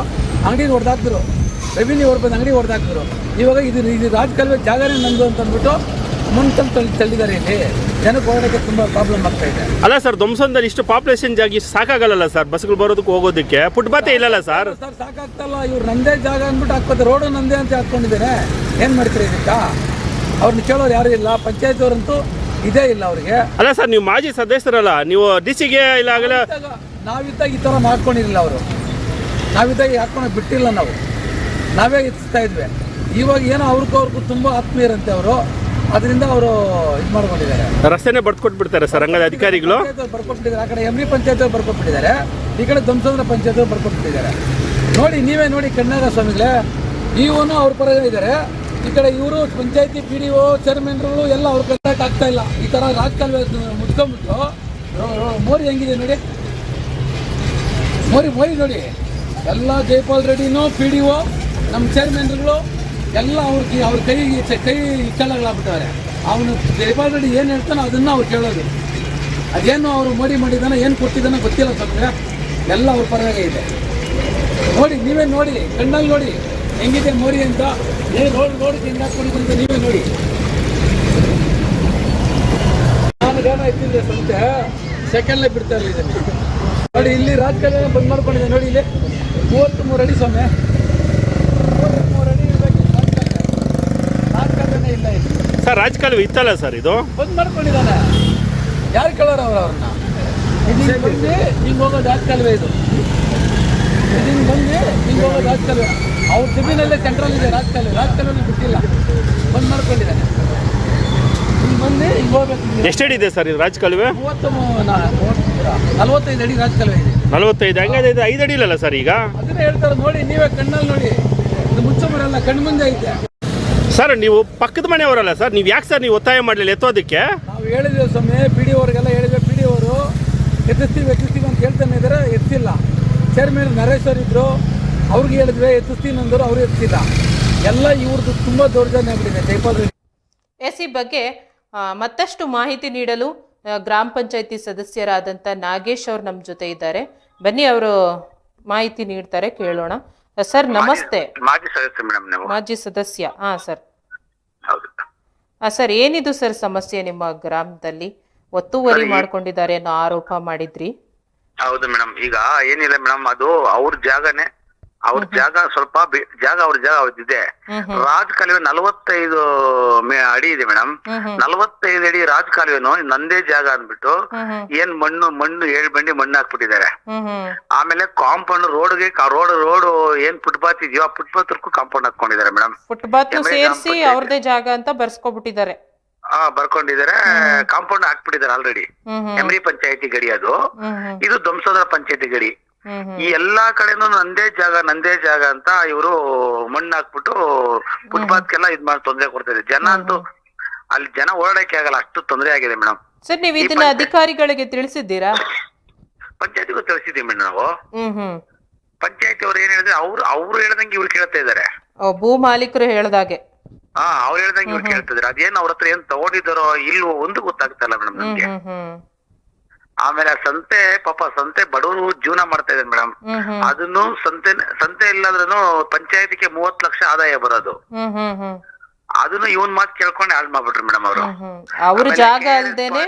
ಅಂಗಡಿನ ಹೊಡೆದಾಕಿದ್ರು. ರೆವಿನ್ಯೂ ಅವ್ರು ಬಂದು ಅಂಗಡಿ ಹೊಡೆದಾಕಿದ್ರು. ಇವಾಗ ಇದು ರಾಜಕಾಲುವೆ ಜಾಗನೇ ನಂದು ಅಂತ ಅಂದ್ಬಿಟ್ಟು ಮುಂದೆ ತಳ್ಳಿದ್ದಾರೆ. ಇಲ್ಲಿ ಜನಕ್ಕೆ ಹೋಗೋದಕ್ಕೆ ತುಂಬ ಪ್ರಾಬ್ಲಮ್ ಆಗ್ತಾ ಇದೆ. ಅಲ್ಲ ಸರ್, ಧ್ವಂಸಂದಲ್ಲಿ ಇಷ್ಟು ಪಾಪ್ಯುಲೇಷನ್ ಜಾಗ ಸಾಕಾಗಲ್ಲ ಸರ್, ಬಸ್ಗಳು ಬರೋದಕ್ಕೆ ಹೋಗೋದಕ್ಕೆ. ಫುಟ್ಪಾತೇ ಇಲ್ಲಲ್ಲ ಸರ್. ಸಾಕಾಗ್ತಲ್ಲ. ಇವ್ರು ನಂದೇ ಜಾಗ ಅಂದ್ಬಿಟ್ಟು ಹಾಕ್ಕೋತಾರೆ. ರೋಡು ನಂದೇ ಅಂತ ಹಾಕ್ಕೊಂಡಿದ್ದಾರೆ. ಏನು ಮಾಡ್ತೀರಿ ಇದಕ್ಕೆ? ಅವ್ರನ್ನ ಕೇಳೋರು ಯಾರು ಇಲ್ಲ. ಪಂಚಾಯತ್ ಅವರಂತೂ ಇದೇ ಇಲ್ಲ ಅವ್ರಿಗೆ. ಅಲ್ಲ ಸರ್, ನೀವು ಮಾಜಿ ಸದಸ್ಯರಲ್ಲ, ನೀವು ಡಿಸಿಗೆ ಇಲ್ಲ ಆಗಲ್ಲ. ನಾವಿದ್ದಾಗ ಈ ಥರ ಮಾಡ್ಕೊಂಡಿರಲಿಲ್ಲ ಅವರು. ನಾವಿದ್ದಾಗ ಹಾಕೊಂಡು ಬಿಟ್ಟಿಲ್ಲ. ನಾವೇ ಇಚ್ಛಿಸ್ತಾ ಇದ್ವಿ. ಇವಾಗ ಏನೋ ಅವ್ರಿಗೂ ತುಂಬ ಆತ್ಮೀಯರಂತೆ ಅವರು, ಅದರಿಂದ ಅವರು ಇದು ಮಾಡ್ಕೊಂಡಿದ್ದಾರೆ. ರಸ್ತೆನೇ ಬರ್ಕೊಟ್ಬಿಡ್ತಾರೆ ಸರ್ ಹಂಗಾದ್ರೆ ಅಧಿಕಾರಿಗಳು. ಬರ್ಕೊಟ್ಬಿಟ್ಟಿದ್ದಾರೆ. ಆ ಕಡೆ ಎಮ್ರಿ ಪಂಚಾಯತ್ ಬರ್ಕೊಟ್ಬಿಟ್ಟಿದ್ದಾರೆ, ಈ ಕಡೆ ದುಮ್ಸಂದ್ರ ಪಂಚಾಯತ್ ಬರ್ಕೊಟ್ಬಿಟ್ಟಿದ್ದಾರೆ. ನೋಡಿ, ನೀವೇ ನೋಡಿ ಕಣ್ಣಾಗ ಸ್ವಾಮಿಗಳೇ. ಇವನು ಅವ್ರ ಪರ ಇದ್ದಾರೆ. ಈ ಕಡೆ ಇವರು ಪಂಚಾಯತಿ PDO ಚೇರ್ಮನ್ಗಳು ಎಲ್ಲ ಅವ್ರ ಕಟ್ಟಕ್ಕೆ ಆಗ್ತಾ ಇಲ್ಲ. ಈ ಥರ ರಾಜಕಾಲುವೆ ಮುಚ್ಕೊಂಡ್ಬಿಟ್ಟು ಮೋರಿ ಹೆಂಗಿದೆ ನೋಡಿ. ಮೋರಿ ನೋಡಿ. ಎಲ್ಲ ಜೈಪಾಲ್ ರೆಡ್ಡಿನೂ PDO ನಮ್ಮ ಚೇರ್ಮನ್ಗಳು ಎಲ್ಲ ಅವ್ರ ಕೈ ಇಚ್ಚಳಗಳಾಗ್ಬಿಟ್ಟವ್ರೆ. ಅವನು ಜೈಪಾಲ್ ರೆಡ್ಡಿ ಏನು ಹೇಳ್ತಾನೋ ಅದನ್ನ ಅವ್ರು ಕೇಳೋದು. ಅದೇನು ಅವರು ಮೋಡಿ ಮಾಡಿದಾನೋ ಏನು ಕೊಟ್ಟಿದ್ದಾನೋ ಗೊತ್ತಿಲ್ಲ ಸ್ವಲ್ಪ. ಎಲ್ಲ ಅವ್ರ ಪರವಾಗಿ ಇದೆ. ನೋಡಿ, ನೀವೇ ನೋಡಿ, ಕಣ್ಣಲ್ಲಿ ನೋಡಿ ಹೆಂಗಿದೆ ಮೋರಿ ಅಂತ. ರೋಡ್ ಹೆಂಗೆ ಹಾಕ್ಕೊಂಡಿದ್ದು ಅಂತ ನೀವೇ ನೋಡಿ. ನಾನು ಗಾನ ಇಟ್ಟಿದ್ದೆ ಸಂತೆ ಸೆಕೆಂಡ್ಲೇ ಬಿಡ್ತಾ ಇರಲಿದೆ ನೋಡಿ. ಇಲ್ಲಿ ರಾಜಕಾರಣ ಬಂದ್ ಮಾಡ್ಕೊಂಡಿದ್ದೆ ನೋಡಿ. ಇಲ್ಲಿ 33 ಅಡಿ ಸ್ವಾಮಿ, 33 ಅಡಿ ರಾಜಕಾರಣ ಇಲ್ಲ ಇಲ್ಲಿ ಸರ್. ರಾಜಕಾಲುವೆ ಇತ್ತಲ್ಲ ಸರ್, ಇದು ಬಂದ್ ಮಾಡ್ಕೊಂಡಿದ್ದಾನೆ. ಯಾರು ಕೇಳೋರು ಅವ್ರನ್ನ? ಇದೀಗ ಬಂದು ಹಿಂಗೆ ಹೋಗೋದು ರಾಜಕಾಲುವೆ. ಇದು ಹಿಂಗೆ ಬಂದು ಹಿಂಗೆ ಹೋಗೋದು ರಾಜಕಾಲುವೆ. ಅವ್ರ ಜಮೀನಲ್ಲೇ ಸೆಂಟ್ರಲ್ ಇದೆ ರಾಜಕಾಲುವೆ ಬಿಟ್ಟಿಲ್ಲ, ಬಂದ್ ಮಾಡ್ಕೊಂಡಿದ್ದಾನೆ. ಇಲ್ಲಿ ಬಂದು ಈಗ ಹೋಗ್ಬೇಕು. ಎಷ್ಟಡಿ ಇದೆ ಸರ್ ಇದು ರಾಜಕಾಲುವೆ? 45 ಅಡಿ ರಾಜಕಾಲುವೆ ಇದೆ. 45 ಹಂಗಾದ್ರೆ ಇದು 5 ಅಡಿ ಇಲ್ಲಲ್ಲ ಸರ್ ಈಗ? ಅದನ್ನೇ ಹೇಳ್ತಾರೆ ನೋಡಿ, ನೀವೇ ಕಣ್ಣಲ್ಲಿ ನೋಡಿ, ಇದು ಮುಚ್ಚ ಮರಲ್ಲ, ಕಣ್ಣು ಮುಂದೆ ಐತೆ. ಸರ್ ನೀವು ಪಕ್ಕದ ಮನೆಯವರಲ್ಲ ಸರ್, ನೀವು ಯಾಕೆ ಸರ್ ನೀವು ಒತ್ತಾಯ ಮಾಡಲಿಲ್ಲ ಎತ್ತೋದಕ್ಕೆ? ನಾವು ಹೇಳಿದ್ವಿ ಸ್ವಾಮಿ, ಪಿ ಡಿ ಅವ್ರಿಗೆಲ್ಲ ಹೇಳಿದ್ವಿ. ಪಿ ಡಿ ಅವರು ಎತ್ತಿಸ್ತೀವಿ ಅಂತ ಹೇಳ್ತಾನೆ ಇದ್ದಾರೆ, ಎತ್ತಿಲ್ಲ. ಚೇರ್ಮನ್ ನರೇಶ್ವರ್ ಇದ್ರು, ಅವ್ರಿಗೆ ಹೇಳಿದ್ವಿ ಎತ್ತಿಸ್ತೀನಿ ಅಂದರು, ಅವ್ರು ಎತ್ತಿಲ್ಲ. ಎಲ್ಲ ಇವ್ರದ್ದು ತುಂಬ ದೌರ್ಜನ್ಯ ಆಗ್ಬಿಟ್ಟಿದೆ ಜೈಪಾಲ್ ರೆಡ್ಡಿ. ಈ ಬಗ್ಗೆ ಮತ್ತಷ್ಟು ಮಾಹಿತಿ ನೀಡಲು ಗ್ರಾಮ ಪಂಚಾಯತಿ ಸದಸ್ಯರಾದಂಥ ನಾಗೇಶ್ ಅವರು ನಮ್ಮ ಜೊತೆ ಇದ್ದಾರೆ. ಬನ್ನಿ, ಅವರು ಮಾಹಿತಿ ನೀಡ್ತಾರೆ, ಕೇಳೋಣ. ಸರ್ ನಮಸ್ತೆ. ಮಾಜಿ ಸದಸ್ಯ ಮೇಡಮ್ ನೀವು? ಮಾಜಿ ಸದಸ್ಯ. ಸರ್. ಹೌದು ಸರ್, ಏನಿದು ಸರ್ ಸಮಸ್ಯೆ ನಿಮ್ಮ ಗ್ರಾಮದಲ್ಲಿ? ಒತ್ತುವರಿ ಮಾಡ್ಕೊಂಡಿದ್ದಾರೆ ಅನ್ನೋ ಆರೋಪ ಮಾಡಿದ್ರಿ. ಹೌದು ಮೇಡಮ್. ಈಗ ಏನಿಲ್ಲ ಮೇಡಮ್, ಅದು ಅವ್ರ ಜಾಗನೇ, ಅವ್ರ ಜಾಗ ಸ್ವಲ್ಪ ಜಾಗ ಅವ್ರದ್ದಿದೆ. ರಾಜಕಾಲುವೆ 45 ಅಡಿ ಇದೆ ಮೇಡಮ್. 45 ಅಡಿ ರಾಜಕಾಲುವೆನು ನಂದೇ ಜಾಗ ಅಂದ್ಬಿಟ್ಟು ಏನ್ ಮಣ್ಣು 7 ಬಂಡಿ ಮಣ್ಣು ಹಾಕ್ಬಿಟ್ಟಿದ್ದಾರೆ. ಆಮೇಲೆ ಕಾಂಪೌಂಡ್ ರೋಡ್ ಏನ್ ಫುಟ್ಪಾತ್ ಇದೆಯೋ ಆ ಫುಟ್ಪಾತ್ಗೂ ಕಾಂಪೌಂಡ್ ಹಾಕೊಂಡಿದ್ದಾರೆ ಮೇಡಮ್. ಫುಟ್ಪಾತ್ ಸೇರಿಸಿ ಅವ್ರದೇ ಜಾಗ ಅಂತ ಬರ್ಸ್ಕೊಬಿಟ್ಟಿದ್ದಾರೆ. ಬರ್ಕೊಂಡಿದ್ದಾರೆ, ಕಾಂಪೌಂಡ್ ಹಾಕ್ಬಿಟ್ಟಿದ್ದಾರೆ ಆಲ್ರೆಡಿ. ಎಮ್ರಿ ಪಂಚಾಯತಿ ಗಡಿ ಅದು, ಇದು ಧ್ವಂಸೋದ್ರ ಪಂಚಾಯತಿ ಗಡಿ. ಈ ಎಲ್ಲಾ ಕಡೆನೂ ನಂದೇ ಜಾಗ ಅಂತ ಇವರು ಮಣ್ಣು ಹಾಕ್ಬಿಟ್ಟು ಫುಟ್ಪಾತ್ಗೆಲ್ಲ ಇದ್ ಮಾಡಿ ತೊಂದರೆ ಕೊಡ್ತಾ ಇದೆ. ಜನ ಅಂತೂ ಅಲ್ಲಿ ಜನ ಓಡಾಡಕ್ಕೆ ಆಗಲ್ಲ, ಅಷ್ಟು ತೊಂದರೆ ಆಗಿದೆ ಮೇಡಮ್. ಸರ್, ನೀವು ಇದನ್ನ ಅಧಿಕಾರಿಗಳಿಗೆ ತಿಳಿಸಿದ್ದೀರಾ? ಪಂಚಾಯತಿಗೂ ತಿಳಿಸಿದೀವಿ ಮೇಡಮ್ ನಾವು. ಪಂಚಾಯತಿ ಅವ್ರು ಏನ್ ಹೇಳಿದ್ರೆ ಅವ್ರು ಹೇಳ್ದಂಗೆ ಇವ್ರು ಕೇಳ್ತಾ ಇದಾರೆ. ಭೂ ಮಾಲೀಕರು ಹೇಳ್ದಾಗೆ. ಅವ್ರು ಹೇಳ್ದಂಗೆ ಇವ್ರು ಕೇಳ್ತಾ ಇದಾರೆ. ಅದೇನ್ ಅವ್ರ ಹತ್ರ ಏನ್ ತಗೊಂಡಿದ್ದಾರೋ ಇಲ್ವೋ ಒಂದು ಗೊತ್ತಾಗ್ತಾ ಇಲ್ಲ ಮೇಡಮ್ ನಮ್ಗೆ. ಆಮೇಲೆ ಸಂತೆ ಬಡವರು ಜೀವನ ಮಾಡ್ತಾ ಇದ್ದಾರೆ ಮೇಡಮ್. ಅದನ್ನು ಸಂತೆ ಇಲ್ಲದ್ರೂ ಪಂಚಾಯತಿಗೆ 30 ಲಕ್ಷ ಆದಾಯ ಬರೋದು. ಅದನ್ನು ಇವನ್ ಮಾತು ಕೇಳ್ಕೊಂಡು ಹಾಳು ಮಾಡ್ಬಿಟ್ರು ಮೇಡಮ್ ಅವರು. ಅವ್ರ ಜಾಗ ಅಲ್ದೇನೆ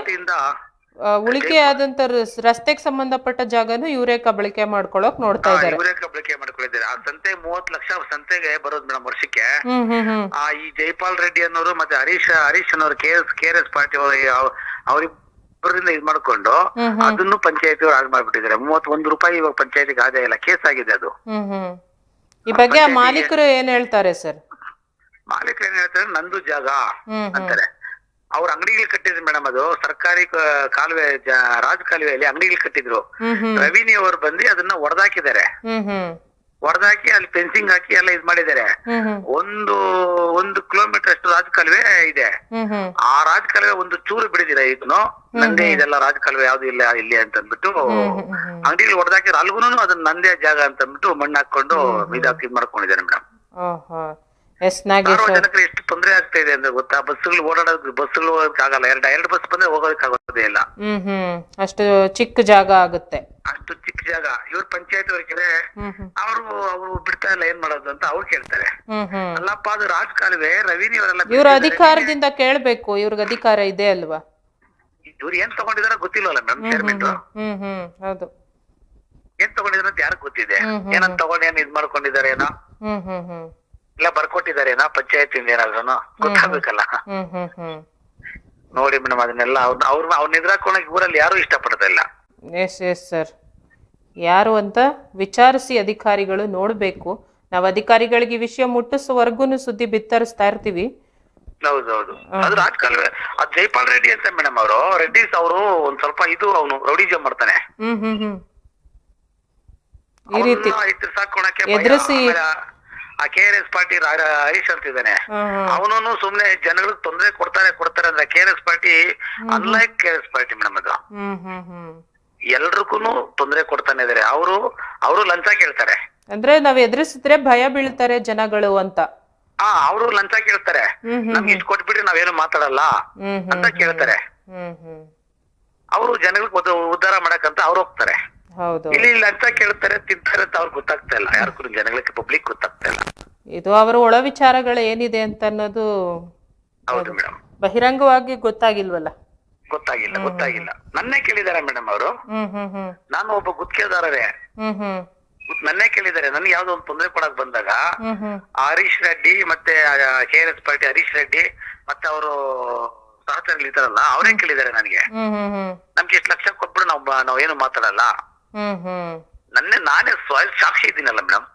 ಉಳಿಕೆ ಆದಂತ ರಸ್ತೆಗೆ ಸಂಬಂಧಪಟ್ಟ ಜಾಗನು ಇವರೇ ಕಬಳಿಕೆ ಮಾಡ್ಕೊಳಕ್ ನೋಡ್ತಾ ಇದ್ದಾರೆ. ಇವರೇ ಕಬಳಿಕೆ ಮಾಡ್ಕೊಂಡಿದ್ದಾರೆ. ಆ ಸಂತೆ 30 ಲಕ್ಷ ಸಂತೆಗೆ ಬರೋದು ಮೇಡಮ್ ವರ್ಷಕ್ಕೆ. ಈ ಜೈಪಾಲ್ ರೆಡ್ಡಿ ಅನ್ನೋರು ಮತ್ತೆ ಹರೀಶ್ ಅನ್ನೋರು KRS ಪಾರ್ಟಿ ಅವ್ರಿಬ್ಬರಿಂದ ಇದ್ ಮಾಡ್ಕೊಂಡು ಅದನ್ನು ಪಂಚಾಯತಿ ಹಾಳು ಮಾಡ್ಬಿಟ್ಟಿದ್ದಾರೆ. 31 ರೂಪಾಯಿ ಇವಾಗ ಪಂಚಾಯತಿಗೆ ಆದಾಯ ಇಲ್ಲ, ಕೇಸ್ ಆಗಿದೆ ಅದು. ಈ ಬಗ್ಗೆ ಮಾಲೀಕರು ಏನ್ ಹೇಳ್ತಾರೆ ಸರ್? ಮಾಲೀಕರು ಏನ್ ಹೇಳ್ತಾರೆ, ನಂದು ಜಾಗ ಅಂತಾರೆ. ಅವ್ರ ಅಂಗಡಿಗಳು ಕಟ್ಟಿದ್ರು ಮೇಡಮ್. ಅದು ಸರ್ಕಾರಿ ಕಾಲುವೆ, ರಾಜಕಾಲುವೆಯಲ್ಲಿ ಅಂಗಡಿಗಳು ಕಟ್ಟಿದ್ರು. ರೆವಿನ್ಯೂ ಅವರು ಬಂದು ಅದನ್ನ ಒಡೆದಾಕಿದ್ದಾರೆ. ಹೊಡೆದಾಕಿ ಅಲ್ಲಿ ಫೆನ್ಸಿಂಗ್ ಹಾಕಿ ಎಲ್ಲ ಇದ್ ಮಾಡಿದ್ದಾರೆ. ಒಂದು ಕಿಲೋಮೀಟರ್ ಅಷ್ಟು ರಾಜಕಾಲುವೆ ಇದೆ. ಆ ರಾಜಕಾಲುವೆ ಒಂದು ಚೂರು ಬಿಡಿದಿರ ಇದನ್ನು ನಂದೇ ಇದೆಲ್ಲ ರಾಜಕಾಲುವೆ ಯಾವ್ದು ಇಲ್ಲ ಇಲ್ಲಿ ಅಂತ ಅಂದ್ಬಿಟ್ಟು ಅಂಗಡಿಗಳು ಹೊಡೆದಾಕಿದ್ರೆ ಅಲ್ಗೂನು ಅದನ್ನ ನಂದೇ ಜಾಗ ಅಂತ ಅಂದ್ಬಿಟ್ಟು ಮಣ್ಣು ಹಾಕೊಂಡು ಇದಾಕಿ ಇದ್ ಮಾಡ್ಕೊಂಡಿದ್ದಾರೆ ಮೇಡಮ್. ಸಾರ್ವಜನಿಕರು ಎಷ್ಟು ತೊಂದರೆ ಆಗ್ತಾ ಇದೆ ಅಂದ್ರೆ ಗೊತ್ತಾ? ಬಸ್ಗಳು ಹೋಗೋದಕ್ಕೆ ಆಗಲ್ಲ. ಎರಡು ಬಸ್ ಬಂದ್ರೆ ಹೋಗೋದಕ್ಕೆ ಆಗೋದೇ ಇಲ್ಲ. ಅಷ್ಟು ಚಿಕ್ಕ ಜಾಗ ಆಗುತ್ತೆ. ಅಷ್ಟು ಚಿಕ್ಕ ಜಾಗ. ಇವ್ರ ಪಂಚಾಯತ್ ಅವ್ರಿಗೆ ಅವರು ಬಿಡ್ತಾ ಇಲ್ಲ, ಏನ್ ಮಾಡೋದು ಅಂತ ಅವ್ರು ಕೇಳ್ತಾರೆ. ಅಲ್ಲಪ್ಪ, ಅದು ರಾಜಕಾಲುವೆ ರೆವಿನ್ಯೂ ಅವರೆಲ್ಲ ಇವ್ರ ಅಧಿಕಾರದಿಂದ ಕೇಳ್ಬೇಕು. ಇವ್ರಿಗೆ ಅಧಿಕಾರ ಇದೆ ಅಲ್ವಾ? ಇವ್ರು ಏನ್ ತಗೊಂಡಿದಾರ ಗೊತ್ತಿಲ್ವಲ್ಲ ಮೇಡಮ್. ಚೇರ್ಮನ್ ಹೌದು, ಏನ್ ತಗೊಂಡಿದಾರ ಅಂತ ಯಾರು ಗೊತ್ತಿದೆ? ಏನಂತ ತಗೊಂಡು ಏನ್ ಇದ್ ಮಾಡ್ಕೊಂಡಿದ್ದಾರೆ ಏನೋ, ಇಲ್ಲ ಬರ್ಕೊಟ್ಟಿದ್ದಾರೆ ಏನೋ ಪಂಚಾಯತಿಂದ ಏನಾದ್ರು ಗೊತ್ತಾಗ್ಬೇಕಲ್ಲ. ನೋಡಿ ಮೇಡಮ್, ಅದನ್ನೆಲ್ಲ ಅವ್ರ ನಿದ್ರಾಕೋಣಕ್ಕೆ ಊರಲ್ಲಿ ಯಾರು ಇಷ್ಟಪಡ್ತಾ ಇಲ್ಲ. ಎಸ್ ಸರ್, ಯಾರು ಅಂತ ವಿಚಾರಿಸಿ ಅಧಿಕಾರಿಗಳು ನೋಡ್ಬೇಕು. ನಾವು ಅಧಿಕಾರಿಗಳಿಗೆ ವಿಷಯ ಮುಟ್ಟಿಸುವವರೆಗೂ ಸುದ್ದಿ ಬಿತ್ತರಿಸ್ತಾ ಇರ್ತೀವಿ. ಹೌದೌದು, ಅದು ರಾಜಕಾಲುವೆ. ಅದು ಜೈಪಾಲ್ ರೆಡ್ಡಿ ಅಂತ ಮೇಡಮ್ ಅವರು, ರೆಡ್ಡಿಸ್ ಅವರು ಒಂದ್ ಸ್ವಲ್ಪ ಇದು ಅವನು ರೌಡಿಜಂ ಮಾಡ್ತಾನೆ. ಈ ರೀತಿ ಎದುರಿಸಿ ಆ KRS ಪಾರ್ಟಿ ಹರೀಶ್ ಅಂತ ಇದ್ದಾನೆ, ಅವನು ಸುಮ್ನೆ ಜನಗಳಿಗೆ ತೊಂದರೆ ಕೊಡ್ತಾರೆ ಅಂದ್ರೆ KRS party unlike KRS party madam. ಅದು ಎಲ್ರಿಗೂ ತೊಂದರೆ ಕೊಡ್ತಾನೆ ಇದಾರೆ. ಅವರು ಲಂಚ ಕೇಳ್ತಾರೆ. ಅಂದ್ರೆ ನಾವ್ ಎದುರಿಸಿದ್ರೆ ಭಯ ಬೀಳ್ತಾರೆ ಜನಗಳು ಅಂತ. ಅವರು ಲಂಚ ಕೇಳ್ತಾರೆ. ನಮ್ಗೆ ಇಷ್ಟು ಕೊಟ್ಬಿಟ್ರೆ ನಾವೇನು ಮಾತಾಡಲ್ಲ ಅಂತ ಕೇಳ್ತಾರೆ. ಅವರು ಜನಗಳಿಗೆ ಉದ್ಧಾರ ಮಾಡಕಂತ ಅವ್ರು ಹೋಗ್ತಾರೆ. ಇಲ್ಲಿ ಲಂಚ ಕೇಳ್ತಾರೆ, ತಿಂತಾರೆ ಅಂತ ಅವ್ರಿಗೆ ಗೊತ್ತಾಗ್ತಾ ಇಲ್ಲ. ಯಾರಿಗೂ ಜನಗಳಿಗೆ ಪಬ್ಲಿಕ್ ಗೊತ್ತಾಗ್ತಾ ಇಲ್ಲ. ಇದು ಅವರ ಒಳ ವಿಚಾರಗಳು ಏನಿದೆ ಅಂತ ಅನ್ನೋದು ಬಹಿರಂಗವಾಗಿ ಗೊತ್ತಾಗಿಲ್ವಲ್ಲ. ಗೊತ್ತಾಗಿಲ್ಲ. ನನ್ನೇ ಕೇಳಿದಾರೆ ಮೇಡಮ್ ಅವರು. ನಾನು ಒಬ್ಬ ಗುತ್ತಿಗೆದಾರರೇ. ನನ್ನೇ ಕೇಳಿದ್ದಾರೆ. ನನ್ಗೆ ಯಾವ್ದೋ ಒಂದು ತೊಂದರೆ ಕೊಡಕ್ ಬಂದಾಗ ಹರೀಶ್ ರೆಡ್ಡಿ ಮತ್ತೆ KRS ಪಾರ್ಟಿ ಹರೀಶ್ ರೆಡ್ಡಿ ಮತ್ತೆ ಅವರು ಸಹಚರಗಳು ಇದಾರಲ್ಲ, ಅವರೇ ಕೇಳಿದ್ದಾರೆ ನನಗೆ, ನಮ್ಗೆ ಎಷ್ಟು ಲಕ್ಷ ಕೊಟ್ಬಿಡು ನಾವ್ ಏನು ಮಾತಾಡಲ್ಲ. ನಾನೇ ಸಾಕ್ಷಿ ಇದ್ದೀನಲ್ಲ ಮೇಡಮ್.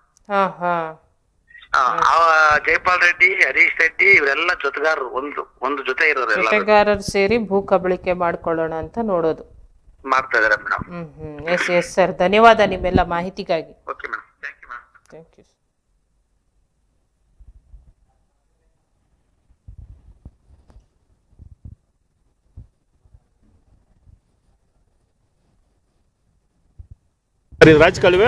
ಜೈಪಾಲ್ ರೆಡ್ಡಿ, ಹರೀಶ್ ರೆಡ್ಡಿ ಇವರೆಲ್ಲ ಜೊತೆಗಾರರು, ಒಂದು ಜೊತೆ ಇರೋರು ಎಲ್ಲ ಜೊತೆಗಾರರು ಸೇರಿ ಭೂ ಕಬಳಿಕೆ ಮಾಡ್ಕೊಳ್ಳೋಣ ಅಂತ ನೋಡೋದು. ಮಾಡ್ತಾ ಇದಾರೆ ಮೇಡಮ್. ಎಸ್ ಸರ್, ಧನ್ಯವಾದ ನಿಮ್ಮೆಲ್ಲ ಮಾಹಿತಿಗಾಗಿ. Okay madam, thank you madam. Thank you. Sir ಇದು ರಾಜಕಾಲುವೆ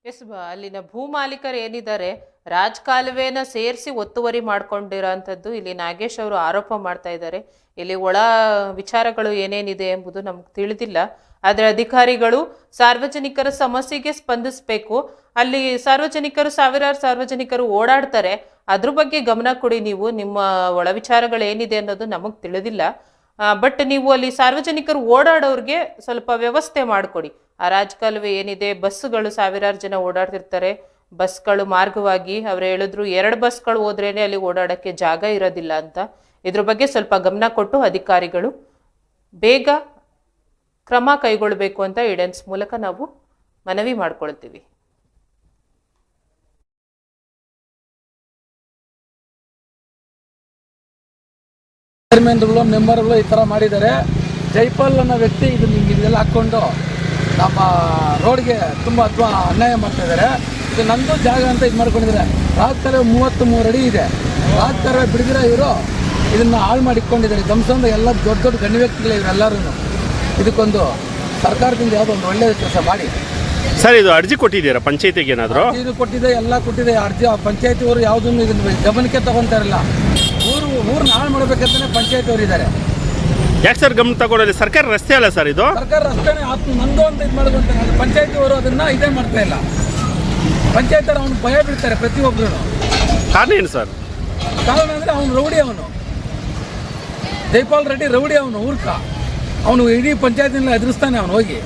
ಎಸ್ ಅಲ್ಲಿನ ಭೂ ಮಾಲೀಕರು ಏನಿದ್ದಾರೆ ರಾಜಕಾಲುವೆನ ಸೇರಿಸಿ ಒತ್ತುವರಿ ಮಾಡ್ಕೊಂಡಿರೋಂಥದ್ದು ಇಲ್ಲಿ ನಾಗೇಶ್ ಅವರು ಆರೋಪ ಮಾಡ್ತಾ ಇದ್ದಾರೆ. ಇಲ್ಲಿ ಒಳ ವಿಚಾರಗಳು ಏನೇನಿದೆ ಎಂಬುದು ನಮ್ಗೆ ತಿಳಿದಿಲ್ಲ. ಆದರೆ ಅಧಿಕಾರಿಗಳು ಸಾರ್ವಜನಿಕರ ಸಮಸ್ಯೆಗೆ ಸ್ಪಂದಿಸಬೇಕು. ಅಲ್ಲಿ ಸಾವಿರಾರು ಸಾರ್ವಜನಿಕರು ಓಡಾಡ್ತಾರೆ, ಅದ್ರ ಬಗ್ಗೆ ಗಮನ ಕೊಡಿ. ನೀವು ನಿಮ್ಮ ಒಳ ವಿಚಾರಗಳು ಏನಿದೆ ಅನ್ನೋದು ನಮಗೆ ತಿಳಿದಿಲ್ಲ. ಬಟ್ ನೀವು ಅಲ್ಲಿ ಸಾರ್ವಜನಿಕರು ಓಡಾಡೋರಿಗೆ ಸ್ವಲ್ಪ ವ್ಯವಸ್ಥೆ ಮಾಡಿಕೊಡಿ. ಆ ರಾಜಕಾಲುವೆ ಏನಿದೆ, ಬಸ್ಸುಗಳು ಸಾವಿರಾರು ಜನ ಓಡಾಡ್ತಿರ್ತಾರೆ, ಬಸ್ಗಳು ಮಾರ್ಗವಾಗಿ ಅವ್ರು ಹೇಳಿದ್ರು 2 ಬಸ್ಗಳು ಹೋದ್ರೇನೆ ಅಲ್ಲಿ ಓಡಾಡೋಕ್ಕೆ ಜಾಗ ಇರೋದಿಲ್ಲ ಅಂತ. ಇದ್ರ ಬಗ್ಗೆ ಸ್ವಲ್ಪ ಗಮನ ಕೊಟ್ಟು ಅಧಿಕಾರಿಗಳು ಬೇಗ ಕ್ರಮ ಕೈಗೊಳ್ಳಬೇಕು ಅಂತ ಈಡೆನ್ಸ್ ಮೂಲಕ ನಾವು ಮನವಿ ಮಾಡ್ಕೊಳ್ತೀವಿ. ಚೇರ್ಮನ್ಗಳು, ಮೆಂಬರ್ಗಳು ಈ ಥರ ಮಾಡಿದ್ದಾರೆ. ಜೈಪಾಲ್ ಅನ್ನೋ ವ್ಯಕ್ತಿ ಇದೆಲ್ಲ ಹಾಕ್ಕೊಂಡು ನಮ್ಮ ರೋಡ್ಗೆ ತುಂಬ ಅನ್ಯಾಯ ಮಾಡ್ತಾ ಇದ್ದಾರೆ. ಇದು ನಂದು ಜಾಗ ಅಂತ ಇದು ಮಾಡ್ಕೊಂಡಿದ್ದಾರೆ. ರಾಜಕಾಲುವೆ 33 ಅಡಿ ಇದೆ. ರಾಜಕಾಲುವೆ ಬಿಡಿದಿರೋ ಇವರು ಇದನ್ನು ಹಾಳು ಮಾಡಿ ಇಟ್ಕೊಂಡಿದ್ದಾರೆ. ಧ್ವಂಸಂದ ಎಲ್ಲ ದೊಡ್ಡ ದೊಡ್ಡ ಗಣ್ಯ ವ್ಯಕ್ತಿಗಳು ಇವರೆಲ್ಲರೂ. ಇದಕ್ಕೊಂದು ಸರ್ಕಾರದಿಂದ ಯಾವುದೋ ಒಂದು ಒಳ್ಳೆಯ ಕೆಲಸ ಮಾಡಿ. ಸರ್ ಇದು ಅರ್ಜಿ ಕೊಟ್ಟಿದ್ದೀರಾ ಪಂಚಾಯತಿಗೆ ಏನಾದರೂ? ಇದು ಕೊಟ್ಟಿದೆ, ಎಲ್ಲ ಕೊಟ್ಟಿದೆ. ಅರ್ಜಿ ಪಂಚಾಯತಿಯವರು ಯಾವುದನ್ನು ಇದನ್ನು ಗಮನಕ್ಕೆ ತಗೊತಾರಿಲ್ಲ. ಊರನ್ನ ಹಾಳು ಮಾಡಬೇಕಂತಾನೆ ಪಂಚಾಯತಿಯವರು ಇದ್ದಾರೆ. ಯಾಕೆ ಸರ್ ಗಮನ ತಗೊಳ್ಳಲಿ? ಸರ್ಕಾರ ರಸ್ತೆ ಅಲ್ಲ ಸರ್ ಇದು? ಸರ್ಕಾರ ರಸ್ತೆನೇ ನಂದು ಅಂತ ಇದು ಮಾಡೋದು ಅಂತ ಪಂಚಾಯತಿಯವರು ಅದನ್ನ ಇದೇ ಮಾಡ್ತಾ ಇಲ್ಲ. ಪಂಚಾಯತ್ ಅವ್ನು ಭಯ ಬೀಳ್ತಾರೆ ಪ್ರತಿಯೊಬ್ಬರು. ಕಾರಣ ಏನು ಸರ್? ಕಾರಣ ಅಂದರೆ ಅವನು ರೌಡಿ. ಜೈಪಾಲ್ ರೆಡ್ಡಿ ರೌಡಿ. ಅವನು ಇಡೀ ಪಂಚಾಯತಿನೆಲ್ಲ ಎದುರಿಸ್ತಾನೆ. ಅವನು ಹೋಗಿ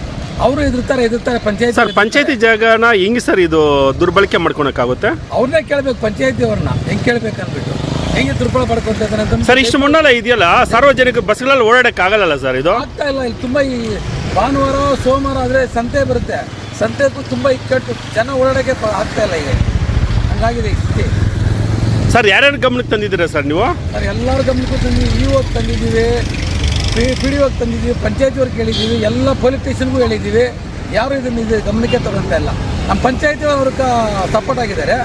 ಅವರು ಎದುರ್ತಾರೆ ಪಂಚಾಯತ್. ಸರ್ ಪಂಚಾಯತಿ ಜಾಗನ ಹೆಂಗೆ ಸರ್ ಇದು ದುರ್ಬಳಕೆ ಮಾಡ್ಕೊಳಕ್ಕಾಗುತ್ತೆ? ಅವ್ರನ್ನೇ ಕೇಳಬೇಕು, ಪಂಚಾಯತಿಯವ್ರನ್ನ ಹೆಂಗೆ ಕೇಳಬೇಕು ಅಂದ್ಬಿಟ್ಟು. ಹೆಂಗೆ ದುರ್ಬಳ ಪಡ್ಕೊಳ್ತಾರೆ ಅಂತ ಸರ್ ಇಷ್ಟು ಮುನ್ನಲ್ಲ ಇದೆಯಲ್ಲ, ಸಾರ್ವಜನಿಕ ಬಸ್ಗಳಲ್ಲಿ ಓಡಾಡಕ್ಕೆ ಆಗಲ್ಲ ಸರ್ ಇದು? ಆಗ್ತಾ ಇಲ್ಲ. ಇಲ್ಲಿ ತುಂಬ ಈ ಭಾನುವಾರ ಸೋಮವಾರ ಆದರೆ ಸಂತೆ ಬರುತ್ತೆ. ಸಂತೆಗೂ ತುಂಬ ಇಕ್ಕಟ್ಟು, ಜನ ಓಡಾಡೋಕ್ಕೆ ಆಗ್ತಾ ಇಲ್ಲ. ಈಗ ಹಂಗಾಗಿದೆ ಸ್ಥಿತಿ. ಸರ್ ಯಾರ್ಯಾರು ಗಮನಕ್ಕೆ ತಂದಿದ್ದೀರಾ ಸರ್ ನೀವು? ಸರ್ ಎಲ್ಲರ ಗಮನಕ್ಕೂ ತಂದಿದ್ದೀವಿ. ಇ ಓಗೆ ತಂದಿದ್ದೀವಿ, ಪಿ ಡಿ ಓಗೆ ತಂದಿದ್ದೀವಿ, ಪಂಚಾಯತಿಯವ್ರಿಗೆ ಕೇಳಿದ್ದೀವಿ, ಎಲ್ಲ ಪೊಲೀಸ್ ಸ್ಟೇಷನ್ಗೂ ಹೇಳಿದ್ದೀವಿ. ಯಾರು ಇದನ್ನು ಗಮನಕ್ಕೆ ತಗೊಳ್ತಾ ಇಲ್ಲ. ನಮ್ಮ ಪಂಚಾಯತಿಯವ್ರಿಗೆ ಸಪೋರ್ಟ್ ಆಗಿದ್ದಾರೆ.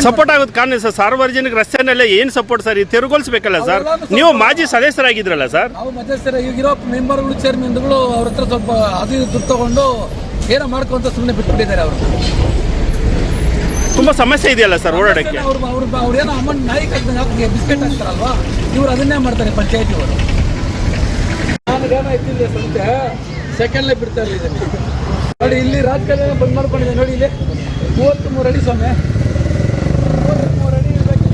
ಸಪೋರ್ಟ್ ಆಗೋದು ಕಾರಣ ಸರ್, ಸಾರ್ವಜನಿಕ ರಸ್ತೆನಲ್ಲೇ ಏನು ಸಪೋರ್ಟ್ ಸರ್? ಇದು ತೆರವುಗೊಳಿಸ್ಬೇಕಲ್ಲ ಸರ್? ನೀವು ಮಾಜಿ ಸದಸ್ಯರಾಗಿದ್ರಲ್ಲ ಸರ್? ನಾವು ಸದಸ್ಯರ ಈಗಿರೋ ಮೆಂಬರ್ಗಳು, ಚೇರ್ಮನ್ಗಳು ಅವ್ರ ಹತ್ರ ಸ್ವಲ್ಪ ಅದು ದುಡ್ಡು ತಗೊಂಡು ಏನೋ ಮಾಡ್ಕೊಂತ ಸುಮ್ಮನೆ ಬಿಟ್ಬಿಟ್ಟಿದ್ದಾರೆ. ಅವರು ತುಂಬ ಸಮಸ್ಯೆ ಇದೆಯಲ್ಲ ಸರ್ ಓಡಾಡಕ್ಕೆ? ಅವ್ರೇನೋ ಅಮೌಂಟ್ ನಾಯಿಗೆ ಬಿಸ್ಕೆಟ್ ಹಾಕ್ತಾರಲ್ವಾ, ಇವ್ರು ಅದನ್ನೇ ಮಾಡ್ತಾರೆ ಪಂಚಾಯತಿಯವರು. ನಾನೇನೋ ಇದ್ದಿಲ್ಲ ಸಂತೆ ಸೆಕೆಂಡ್ಲೇ ಬಿಡ್ತಾ ಇಲ್ಲ ಇದನ್ನು ನೋಡಿ. ಇಲ್ಲಿ ರಾಜಕಾಲುವೆ ಬಂದ್ ಮಾಡ್ಕೊಂಡಿದೆ ನೋಡಿ. ಇಲ್ಲಿ 33 ಅಡಿ ಸ್ವಾಮಿ, 33 ಅಡಿ ಇರಬೇಕು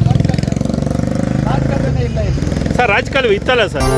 ರಾಜಕಾಲುವೆನೇ ಇಲ್ಲ ಇಲ್ಲಿ. ಸರ್ ರಾಜಕಾಲುವೆ ಇತ್ತಲ್ಲ ಸರ್?